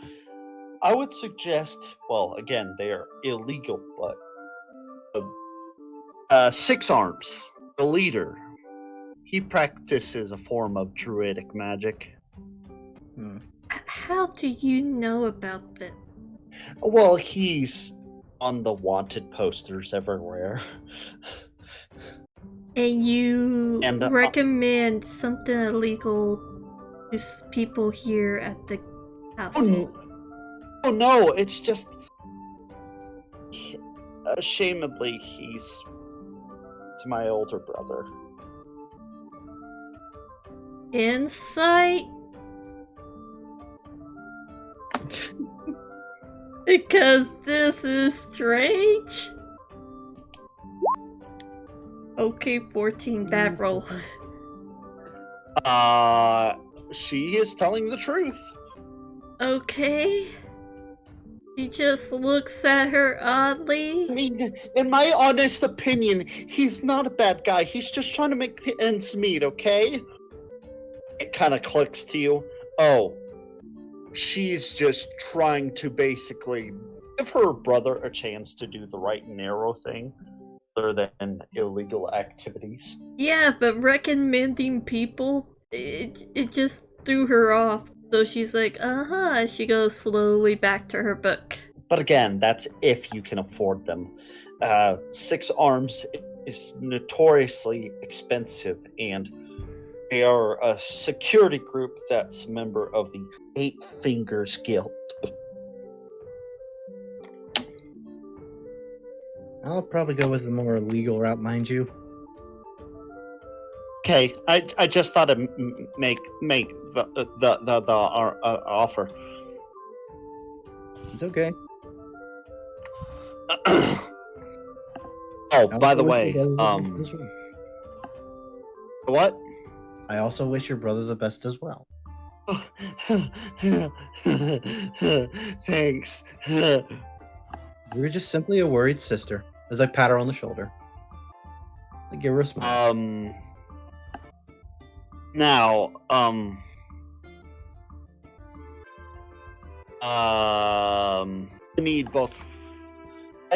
S1: I would suggest, well, again, they are illegal, but Six Arms, the leader, he practices a form of druidic magic.
S2: How do you know about them?
S1: Well, he's on the wanted posters everywhere.
S2: And you recommend something illegal to people here at the house?
S1: Oh no, it's just... ashamedly, he's my older brother.
S2: Insight? Because this is strange? Okay, 14, bad roll.
S1: She is telling the truth.
S2: Okay. He just looks at her oddly.
S1: I mean, in my honest opinion, he's not a bad guy. He's just trying to make the ends meet, okay? It kind of clicks to you. Oh, she's just trying to basically give her brother a chance to do the right and narrow thing, other than illegal activities.
S2: Yeah, but recommending people, it just threw her off. So she's like, and she goes slowly back to her book.
S1: But again, that's if you can afford them. Six Arms is notoriously expensive, and they are a security group that's a member of the Eight Fingers Guild.
S3: I'll probably go with the more legal route, mind you.
S1: Okay, I just thought to make the offer.
S3: It's okay.
S1: Oh, by the way, what?
S3: I also wish your brother the best as well.
S1: Thanks.
S3: We were just simply a worried sister. As I pat her on the shoulder, to give her a smile.
S1: Now, I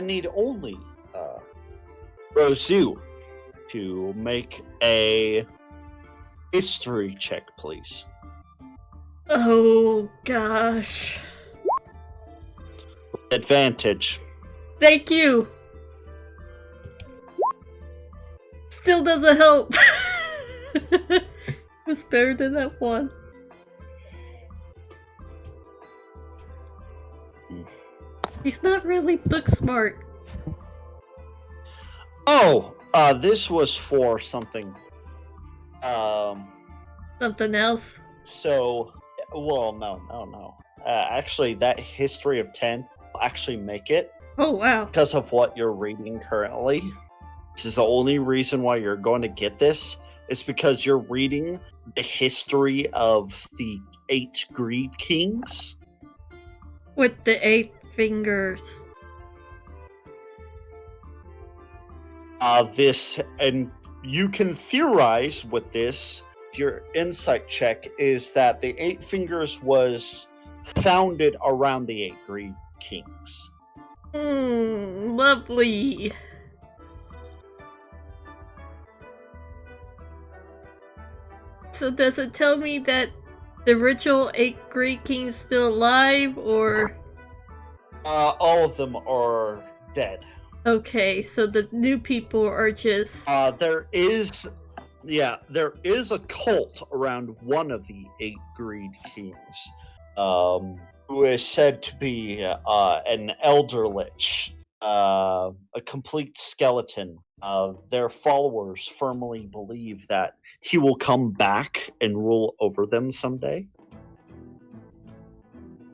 S1: need only Rozu to make a history check, please.
S2: Oh gosh.
S1: Advantage.
S2: Thank you. Still doesn't help. It's better than that one. He's not really book smart.
S1: Oh, this was for something.
S2: Something else.
S1: So, well, no. Actually, that history of 10 will actually make it.
S2: Oh, wow.
S1: Because of what you're reading currently. This is the only reason why you're going to get this. Is because you're reading the history of the 8 Greed Kings.
S2: With the 8 fingers.
S1: And you can theorize with this, your insight check, is that the 8 fingers was founded around the 8 Greed Kings.
S2: Lovely. So does it tell me that the original 8 Great Kings still alive, or?
S1: All of them are dead.
S2: Okay, so the new people are just...
S1: There is a cult around one of the 8 Greed Kings, who is said to be an elder lich, a complete skeleton. Their followers firmly believe that he will come back and rule over them someday.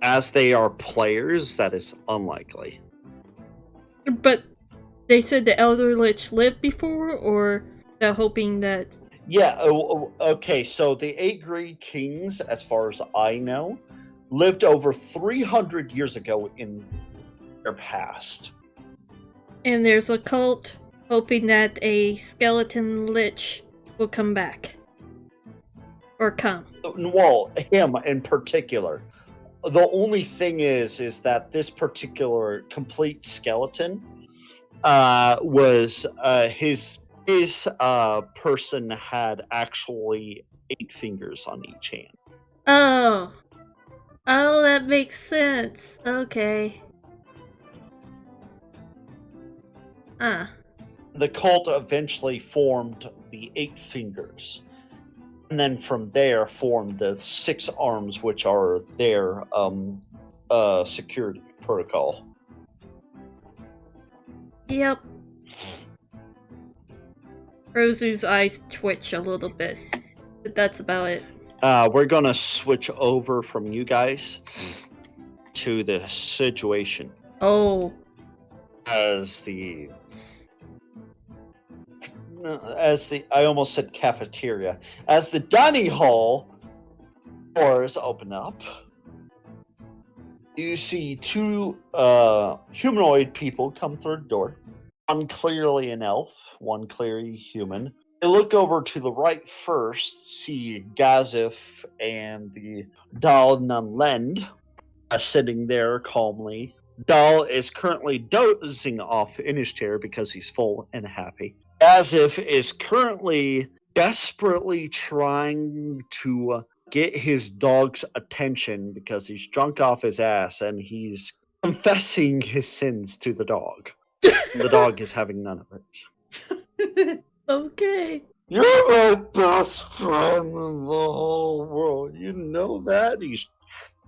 S1: As they are players, that is unlikely.
S2: But they said the elder lich lived before, or they're hoping that...
S1: Yeah, okay, so the 8 Greed Kings, as far as I know, lived over 300 years ago in their past.
S2: And there's a cult hoping that a skeleton lich will come back. Or come.
S1: Well, him in particular. The only thing is that this particular complete skeleton was his person had actually 8 fingers on each hand.
S2: Oh, that makes sense. Okay.
S1: The cult eventually formed the 8 fingers, and then from there formed the 6 arms, which are their security protocol.
S2: Yep. Rozu's eyes twitch a little bit, but that's about it.
S1: We're gonna switch over from you guys to the situation.
S2: Oh.
S1: I almost said cafeteria. As the dining hall doors open up, you see 2 humanoid people come through the door. One clearly an elf, one clearly human. They look over to the right first, see Gazif and the Dal Nunlend sitting there calmly. Dal is currently dozing off in his chair because he's full and happy. Gazif is currently desperately trying to get his dog's attention because he's drunk off his ass and he's confessing his sins to the dog. The dog is having none of it.
S2: Okay.
S1: You're my best friend in the whole world. You know that?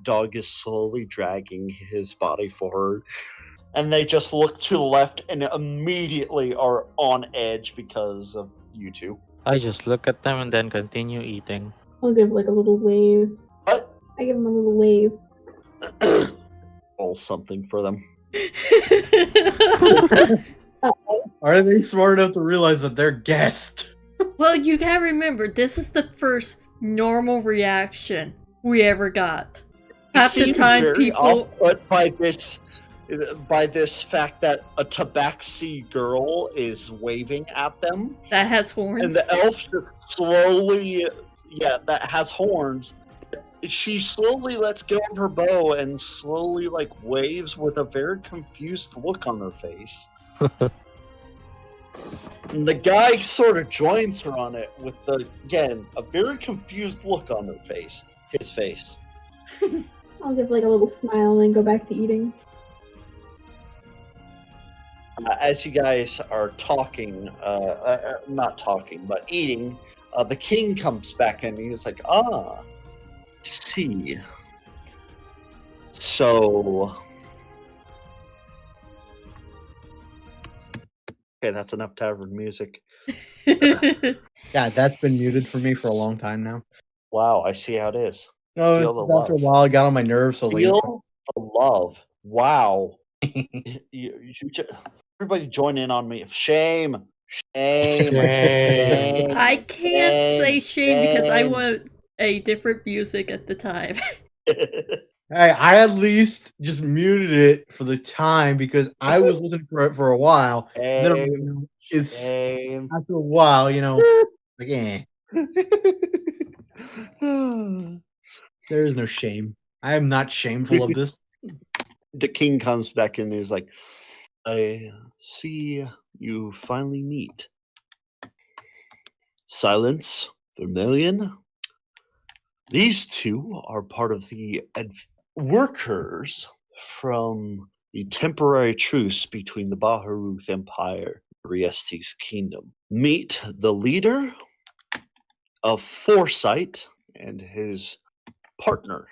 S1: Dog is slowly dragging his body forward. And they just look to the left and immediately are on edge because of you two.
S6: I just look at them and then continue eating.
S4: I'll give like a little wave.
S1: What?
S4: I give him a little wave.
S1: Roll something for them.
S3: Are they smart enough to realize that they're guests?
S2: Well, you gotta remember, this is the first normal reaction we ever got. Half the time,
S1: very
S2: people
S1: off-put by this fact that a tabaxi girl is waving at them,
S2: that has horns.
S1: and the elf just slowly that has horns. She slowly lets go of her bow and slowly waves with a very confused look on her face. And the guy sort of joins her on it with a very confused look on her face. His face.
S4: I'll give a little smile and then go back to eating.
S1: As you guys are talking, not talking, but eating, the king comes back and he's like, see. So... Okay, that's enough tavern music.
S3: Yeah, that's been muted for me for a long time now.
S1: Wow, I see how it is.
S3: No,
S1: Feel the
S3: after a
S1: love.
S3: while, it got on my nerves. So
S1: Feel the love. Wow. Everybody join in on me. Shame. Shame. Shame.
S2: I can't say shame because I want a different music at the time.
S3: Hey, I at least just muted it for the time because I was looking for it for a while. Then
S1: Shame.
S3: after a while, there is no shame. I am not shameful of this.
S1: The king comes back and is like, I see you finally meet. Silence, Vermilion. These two are part of the workers from the temporary truce between the Baharuth Empire and Riestes Kingdom. Meet the leader of Foresight and his partner.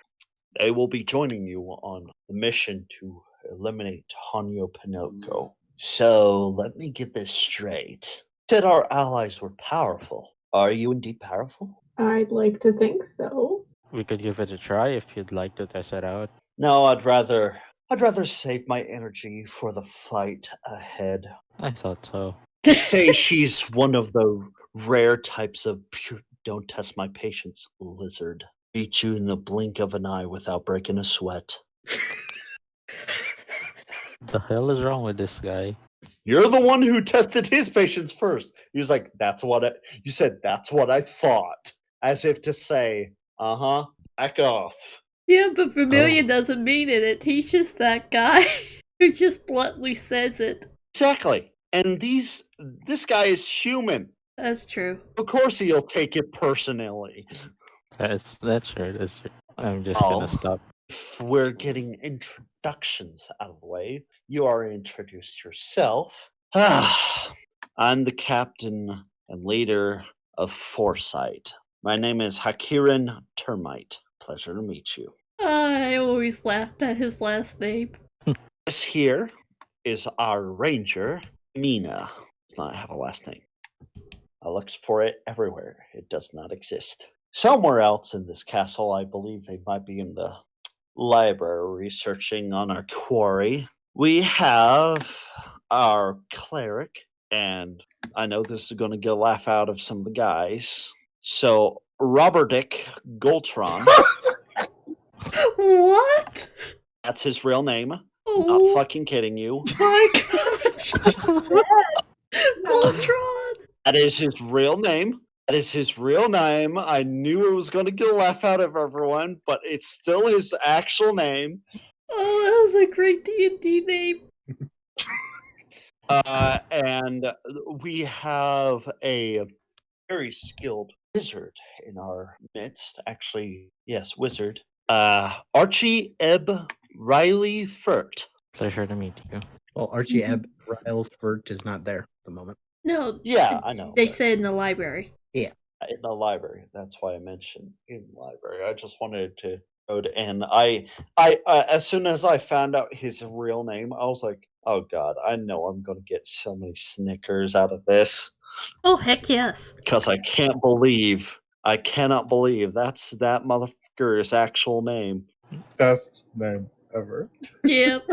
S1: They will be joining you on the mission to eliminate Hanyo Pinocchio. So, let me get this straight. You said our allies were powerful. Are you indeed powerful?
S4: I'd like to think so.
S6: We could give it a try if you'd like to test it out.
S1: No, I'd rather save my energy for the fight ahead.
S6: I thought so.
S1: Say she's one of the rare types of pure don't test my patience lizard. Beat you in the blink of an eye without breaking a sweat.
S6: The hell is wrong with this guy?
S1: You're the one who tested his patience first. He was like, you said, that's what I thought. As if to say, back off.
S2: Yeah, but Vermilion doesn't mean it. He's just that guy who just bluntly says it.
S1: Exactly. And this guy is human.
S2: That's true.
S1: Of course he'll take it personally.
S6: That's true. That's true. I'm just gonna stop.
S1: If we're getting introductions out of the way, you already introduced yourself. I'm the captain and leader of Foresight. My name is Hakiran Termite. Pleasure to meet you.
S2: I always laughed at his last name.
S1: This here is our ranger, Mina. Does not have a last name. I looked for it everywhere. It does not exist. Somewhere else in this castle, I believe they might be in the library researching on our quarry. We have our cleric, and I know this is going to get a laugh out of some of the guys. So, Robertick Goltron.
S2: What?
S1: That's his real name.
S2: Oh.
S1: Not fucking kidding you.
S2: My God. Goltron.
S1: That is his real name. That is his real name. I knew it was going to get a laugh out of everyone, but it's still his actual name.
S2: Oh, that was a great D&D name.
S1: And we have a very skilled wizard in our midst. Actually, yes, wizard. Archie Ebb Riley Furt.
S6: Pleasure to meet you.
S3: Well, Archie Ebb Riley Furt is not there at the moment.
S2: No.
S1: Yeah, I know.
S2: They said in the library.
S3: Yeah.
S1: In the library. That's why I mentioned in the library. I just wanted to go to, and I as soon as I found out his real name, I was like, oh God, I know I'm going to get so many Snickers out of this.
S2: Oh, heck yes.
S1: Because I cannot believe that's that motherfucker's actual name.
S5: Best name ever.
S2: Yep.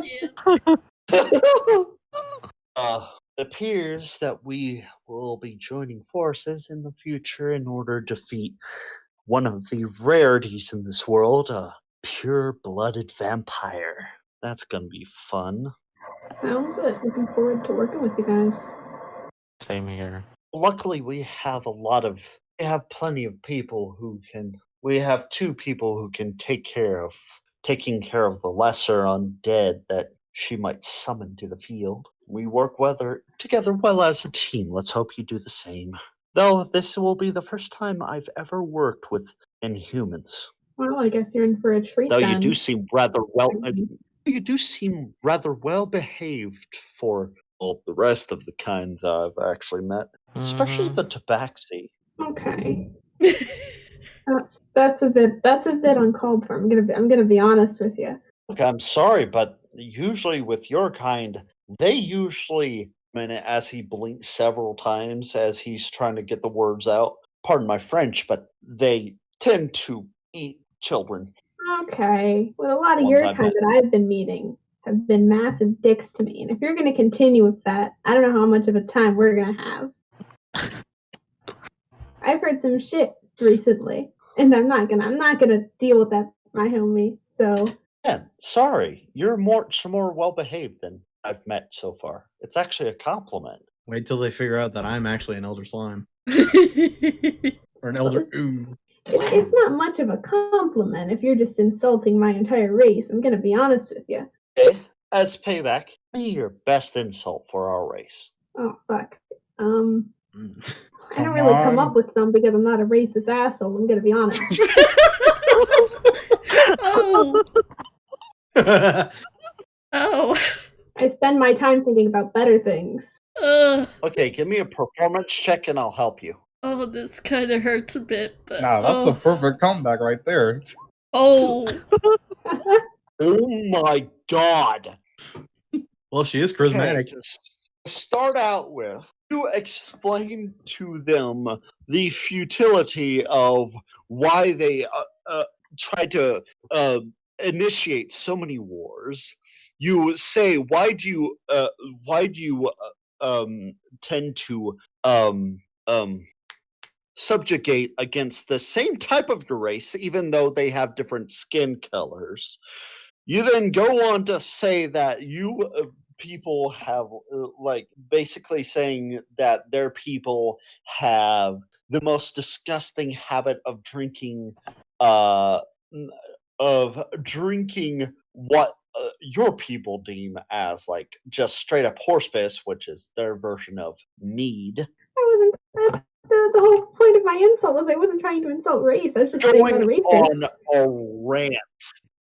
S1: It appears that we will be joining forces in the future in order to defeat one of the rarities in this world, a pure-blooded vampire. That's gonna be fun.
S4: Sounds good. Looking forward to working with you guys.
S6: Same here.
S1: Luckily, we have a lot of We have plenty of people who can. We have 2 people who can taking care of the lesser undead that she might summon to the field. We work together well as a team. Let's hope you do the same. Though this will be the first time I've ever worked with Inhumans.
S4: Well, I guess you're in for a treat
S1: Though
S4: then.
S1: you do seem rather well. You do seem rather well behaved for all the rest of the kind that I've actually met, especially the Tabaxi.
S4: Okay. That's a bit uncalled for. I'm gonna be honest with you.
S1: Look, I'm sorry, but usually with your kind, they usually, as he blinks several times as he's trying to get the words out, pardon my French, but they tend to eat children.
S4: Okay. Well, a lot of your kind that I've been meeting have been massive dicks to me. And if you're going to continue with that, I don't know how much of a time we're going to have. I've heard some shit recently, and I'm not gonna deal with that, my homie. So.
S1: Yeah, sorry. You're much more well behaved than I've met so far. It's actually a compliment.
S3: Wait till they figure out that I'm actually an elder slime. Or an elder ooh.
S4: It's not much of a compliment if you're just insulting my entire race. I'm gonna be honest with you.
S1: Okay, as payback, be your best insult for our race.
S4: Oh fuck. I don't really come up with some because I'm not a racist asshole. I'm gonna be honest.
S2: Oh. Oh.
S4: I spend my time thinking about better things.
S1: Okay, give me a performance check and I'll help you.
S2: Oh, this kind of hurts a bit. But,
S5: nah, that's the perfect comeback right there.
S2: Oh.
S1: Oh my god.
S3: Well, she is charismatic.
S1: Okay, to start out with, you explain to them the futility of why they tried to initiate so many wars. You say, why do you tend to subjugate against the same type of your race, even though they have different skin colors? You then go on to say that you people have, basically saying that their people have the most disgusting habit of drinking what your people deem as just straight up horse piss, which is their version of mead.
S4: I wasn't. The whole point of my insult was I wasn't trying to insult race. I was just saying about a racist.
S1: On a rant.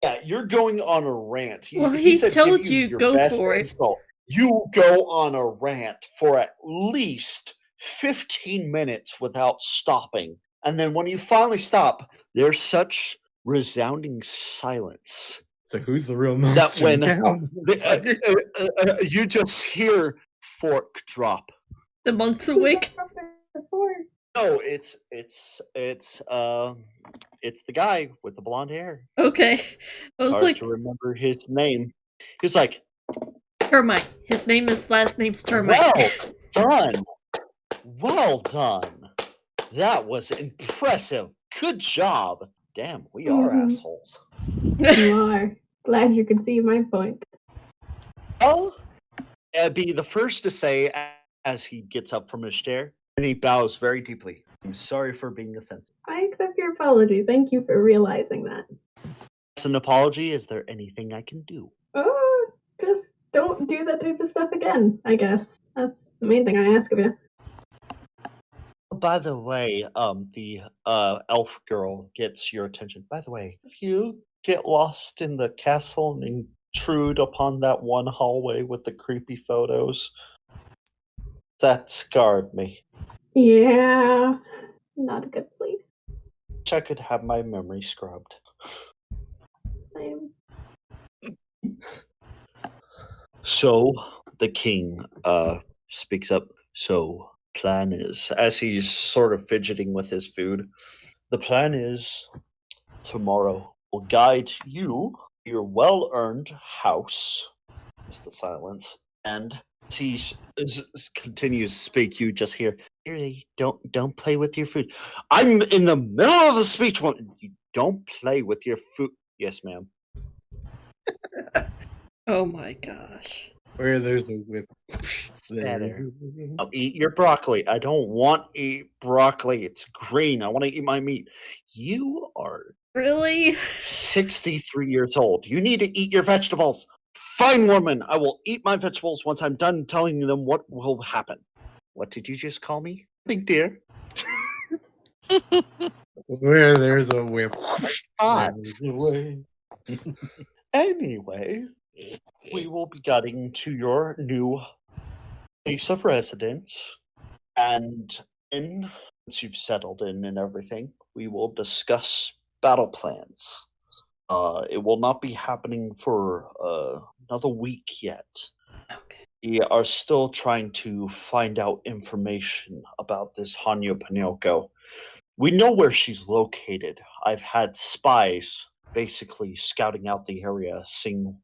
S1: Yeah, you're going on a rant.
S2: Well, he
S1: said,
S2: told
S1: give
S2: you
S1: your
S2: go
S1: best
S2: for
S1: insult. You go on a rant for at least 15 minutes without stopping. And then when you finally stop, there's such resounding silence.
S3: So who's the real monster
S1: that when you just hear fork drop.
S2: The monk's awake.
S1: No, it's the guy with the blonde hair.
S2: Okay.
S1: It's hard to remember his name. He's like
S2: Termite. His last name's Termite.
S1: Well done. That was impressive. Good job. Damn, we are assholes.
S4: You are. Glad you can see my point.
S1: I'll be the first to say as he gets up from his chair, and he bows very deeply. I'm sorry for being offensive.
S4: I accept your apology. Thank you for realizing that.
S1: As an apology, is there anything I can do?
S4: Just don't do that type of stuff again, I guess. That's the main thing I ask of you.
S1: By the way, the elf girl gets your attention. By the way, if you get lost in the castle and intrude upon that one hallway with the creepy photos, that scarred me.
S4: Yeah, not a good place.
S1: Wish I could have my memory scrubbed.
S4: Same.
S1: So, the king speaks up. So, plan is, as he's sort of fidgeting with his food, the plan is tomorrow will guide you to your well-earned house. It's the silence. And as he continues to speak, you just hear, really, don't play with your food. I'm in the middle of the speech. You don't play with your food. Yes, ma'am.
S2: Oh my gosh.
S3: Where there's a whip.
S1: Better. I'll eat your broccoli. I don't want to eat broccoli. It's green. I want to eat my meat. You are
S2: Really?
S1: 63 years old. You need to eat your vegetables. Fine, woman. I will eat my vegetables once I'm done telling them what will happen. What did you just call me? Think, dear.
S3: Where there's a whip.
S1: Hot.
S3: There's a way.
S1: Anyway, we will be getting to your new place of residence, and once you've settled in and everything, we will discuss battle plans. It will not be happening for another week yet.
S2: Okay.
S1: We are still trying to find out information about this Hanya Pinocchio. We know where she's located. I've had spies basically scouting out the area, seeing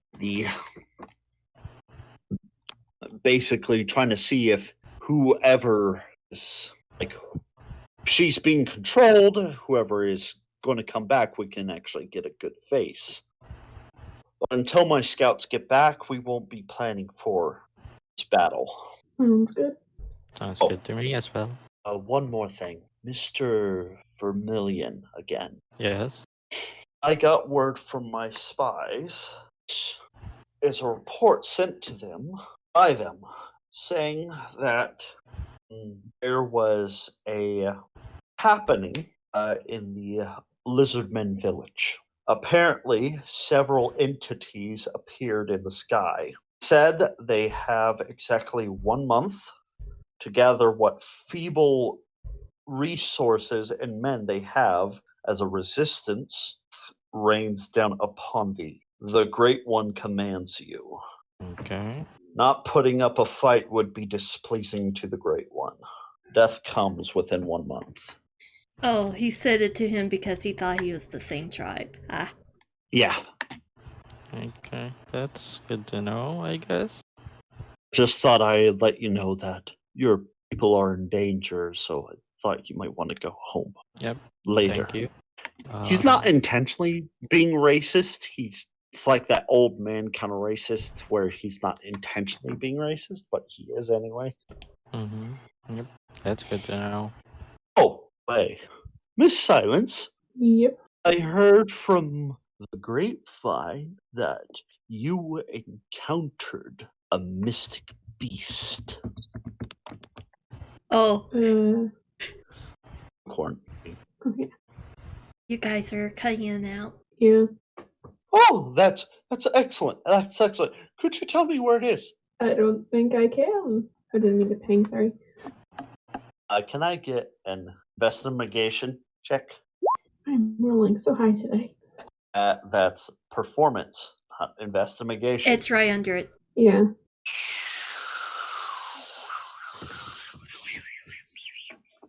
S1: basically trying to see if whoever is, like, she's being controlled, whoever is going to come back, we can actually get a good face. But until my scouts get back, we won't be planning for this battle.
S4: Sounds good.
S6: Sounds good to me as well.
S1: One more thing. Mr. Vermilion again.
S6: Yes.
S1: I got word from my spies. Is a report sent to them by them saying that there was a happening in the Lizardmen village. Apparently, several entities appeared in the sky. Said they have exactly 1 month to gather what feeble resources and men they have as a resistance rains down upon thee. The Great One commands you.
S6: Okay.
S1: Not putting up a fight would be displeasing to the Great One. Death comes within 1 month.
S2: Oh, he said it to him because he thought he was the same tribe. Ah.
S1: Yeah.
S6: Okay. That's good to know, I guess.
S1: Just thought I'd let you know that your people are in danger, so I thought you might want to go home.
S6: Yep.
S1: Later.
S6: Thank you.
S1: He's not intentionally being racist. It's like that old man kind of racist where he's not intentionally being racist, but he is anyway.
S6: Mm-hmm. Yep. That's good to know.
S1: Oh, hey. Miss Silence,
S4: Yep.
S1: I heard from the grapevine that you encountered a mystic beast.
S2: Oh,
S1: Corn.
S4: Okay.
S2: you guys are cutting in and out.
S4: Yeah.
S1: Oh, that's excellent. That's excellent. Could you tell me where it is?
S4: I don't think I can. I didn't mean to ping, sorry.
S1: Can I get an investigation check?
S4: I'm rolling so high today.
S1: That's performance, not investigation.
S2: It's right under it.
S4: Yeah.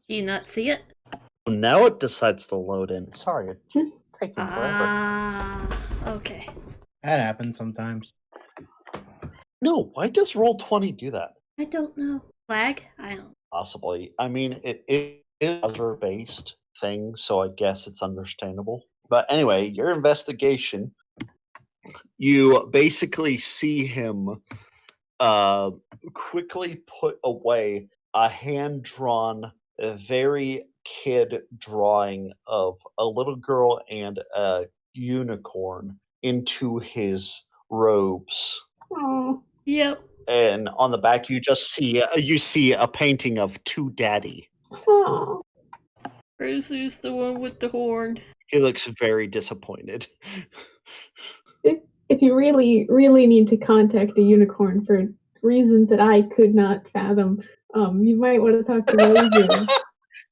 S2: Do you not see it?
S1: Now it decides to load in. Sorry, it's taking forever.
S2: Ah, okay.
S3: That happens sometimes.
S1: No, why does Roll20 do that?
S2: I don't know. Flag? I don't.
S1: Possibly. I mean, it is a browser-based thing, so I guess it's understandable. But anyway, your investigation, you basically see him quickly put away a hand-drawn, a very kid drawing of a little girl and a unicorn into his robes.
S4: Oh.
S2: Yep.
S1: And on the back, you see a painting of Two Daddy.
S4: Oh.
S2: Rozu's the one with the horn.
S1: He looks very disappointed.
S4: If you really, really need to contact a unicorn for reasons that I could not fathom, you might want to talk to Rozu.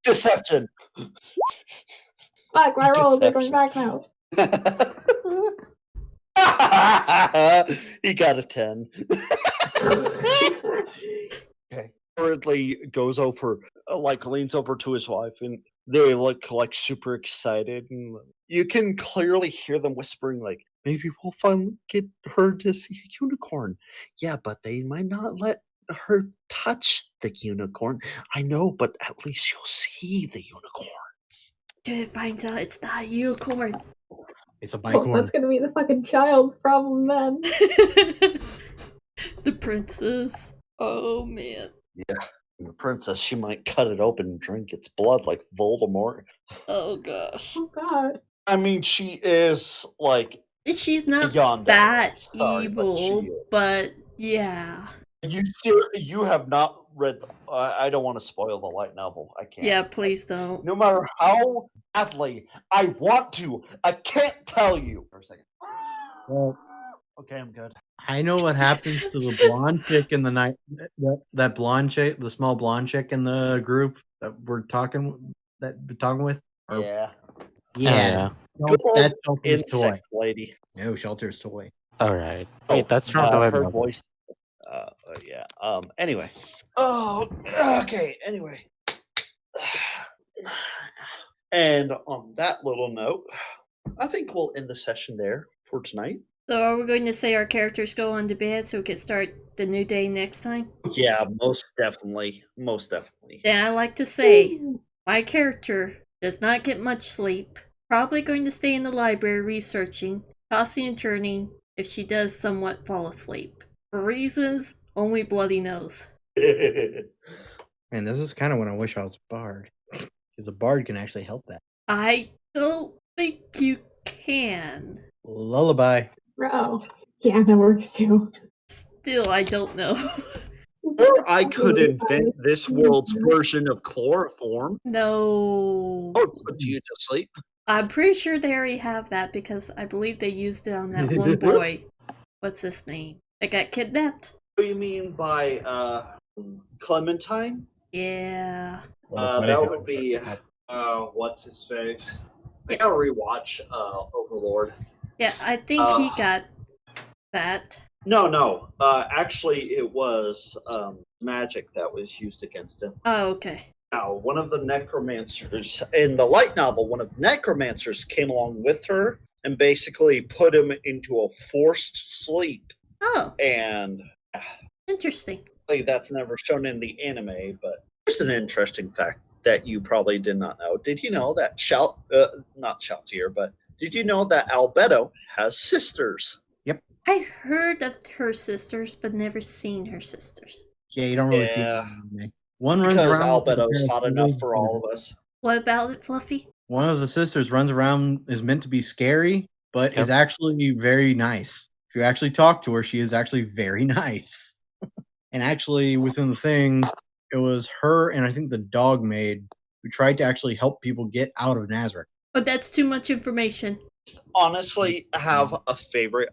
S1: Deception.
S4: Fuck, my rolls are going back now.
S1: He got a 10. Okay. Hurriedly goes over, leans over to his wife, and they look super excited, and you can clearly hear them whispering, maybe we'll finally get her to see a unicorn. Yeah, but they might not let her touch the unicorn. I know, but at least you'll see the unicorn.
S2: Dude finds out it's not a unicorn.
S3: It's a
S4: Oh,
S3: bicorn.
S4: that's gonna be the fucking child's problem then.
S2: The princess. Oh man.
S1: Yeah. The princess, she might cut it open and drink its blood like Voldemort.
S2: Oh gosh.
S4: Oh God.
S1: I mean, she is like
S2: She's not
S1: beyond
S2: that
S1: sorry,
S2: evil, but yeah.
S1: You have not read. I don't want to spoil the light novel. I can't.
S2: Yeah, please don't.
S1: No matter how badly I want to, I can't tell you. For a second.
S3: Well,
S1: Okay, I'm good.
S3: I know what happens to the blonde chick in the night. That blonde chick, the small blonde chick in the group that we're talking with. Or,
S1: Yeah.
S3: yeah.
S1: Good old
S3: That's Shelter's toy.
S1: insect lady.
S3: No, Shelter's toy.
S6: Alright. Wait, that's from the
S1: her
S6: web.
S1: voice. Yeah. Anyway. Oh. Okay. Anyway. And on that little note, I think we'll end the session there for tonight.
S2: So are we going to say our characters go on to bed so we can start the new day next time?
S1: Yeah, most definitely. Most definitely.
S2: Then I like to say my character does not get much sleep. Probably going to stay in the library researching, tossing and turning if she does somewhat fall asleep. For reasons only Bloody knows.
S3: And this is kind of when I wish I was a bard. Because a bard can actually help that.
S2: I don't think you can.
S3: Lullaby.
S4: Bro. Yeah, that works too.
S2: Still, I don't know.
S1: Or I could invent this world's version of chloroform.
S2: No.
S1: Oh, put you to sleep.
S2: I'm pretty sure they already have that because I believe they used it on that one boy. What's his name? That got kidnapped?
S1: What do you mean by Clementine?
S2: Yeah.
S1: That would be what's his face? I gotta rewatch Overlord.
S2: Yeah, I think he got that.
S1: No. Actually, it was magic that was used against him.
S2: Oh, okay.
S1: Now, one of the necromancers in the light novel, one of the necromancers came along with her and basically put him into a forced sleep.
S2: Oh.
S1: And
S2: interesting.
S1: That's never shown in the anime, but here's an interesting fact that you probably did not know. Did you know that not Shoutier, but did you know that Albedo has sisters?
S3: Yep.
S2: I heard of her sisters, but never seen her sisters.
S3: Yeah, you don't really see them. One runs
S1: because
S3: around.
S1: Albedo's hot enough for all of us.
S2: What about it, Fluffy?
S3: One of the sisters runs around, is meant to be scary, but is actually very nice. If you actually talk to her, she is actually very nice. And actually, within the thing, it was her and I think the dog maid who tried to actually help people get out of Nazareth.
S2: But that's too much information.
S1: Honestly, have a favorite.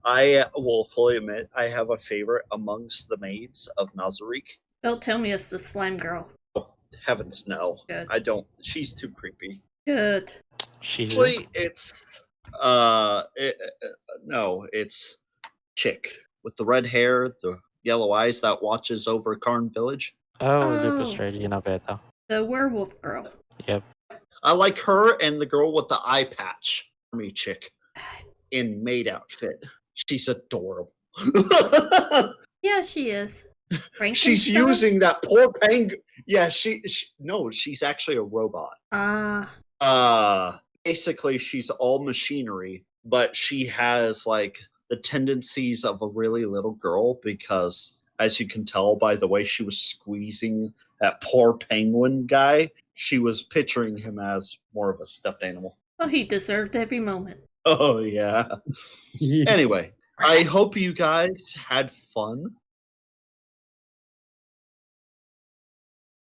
S1: I will fully admit, I have a favorite amongst the maids of Nazarick.
S2: Don't tell me it's the slime girl.
S1: Oh, heavens no.
S2: Good.
S1: I don't. She's too creepy.
S2: Good.
S1: Actually, it's no, it's chick with the red hair, the yellow eyes that watches over Karn Village.
S6: Lupus Regina Beta.
S2: The werewolf girl.
S6: Yep.
S1: I like her and the girl with the eye patch. Me chick in maid outfit. She's adorable.
S2: Yeah, she is.
S1: She's using that poor penguin. Yeah, no, she's actually a robot. Basically, she's all machinery, but she has like the tendencies of a really little girl because, as you can tell by the way she was squeezing that poor penguin guy, she was picturing him as more of a stuffed animal.
S2: Oh, he deserved every moment.
S1: Oh, yeah. Anyway, I hope you guys had fun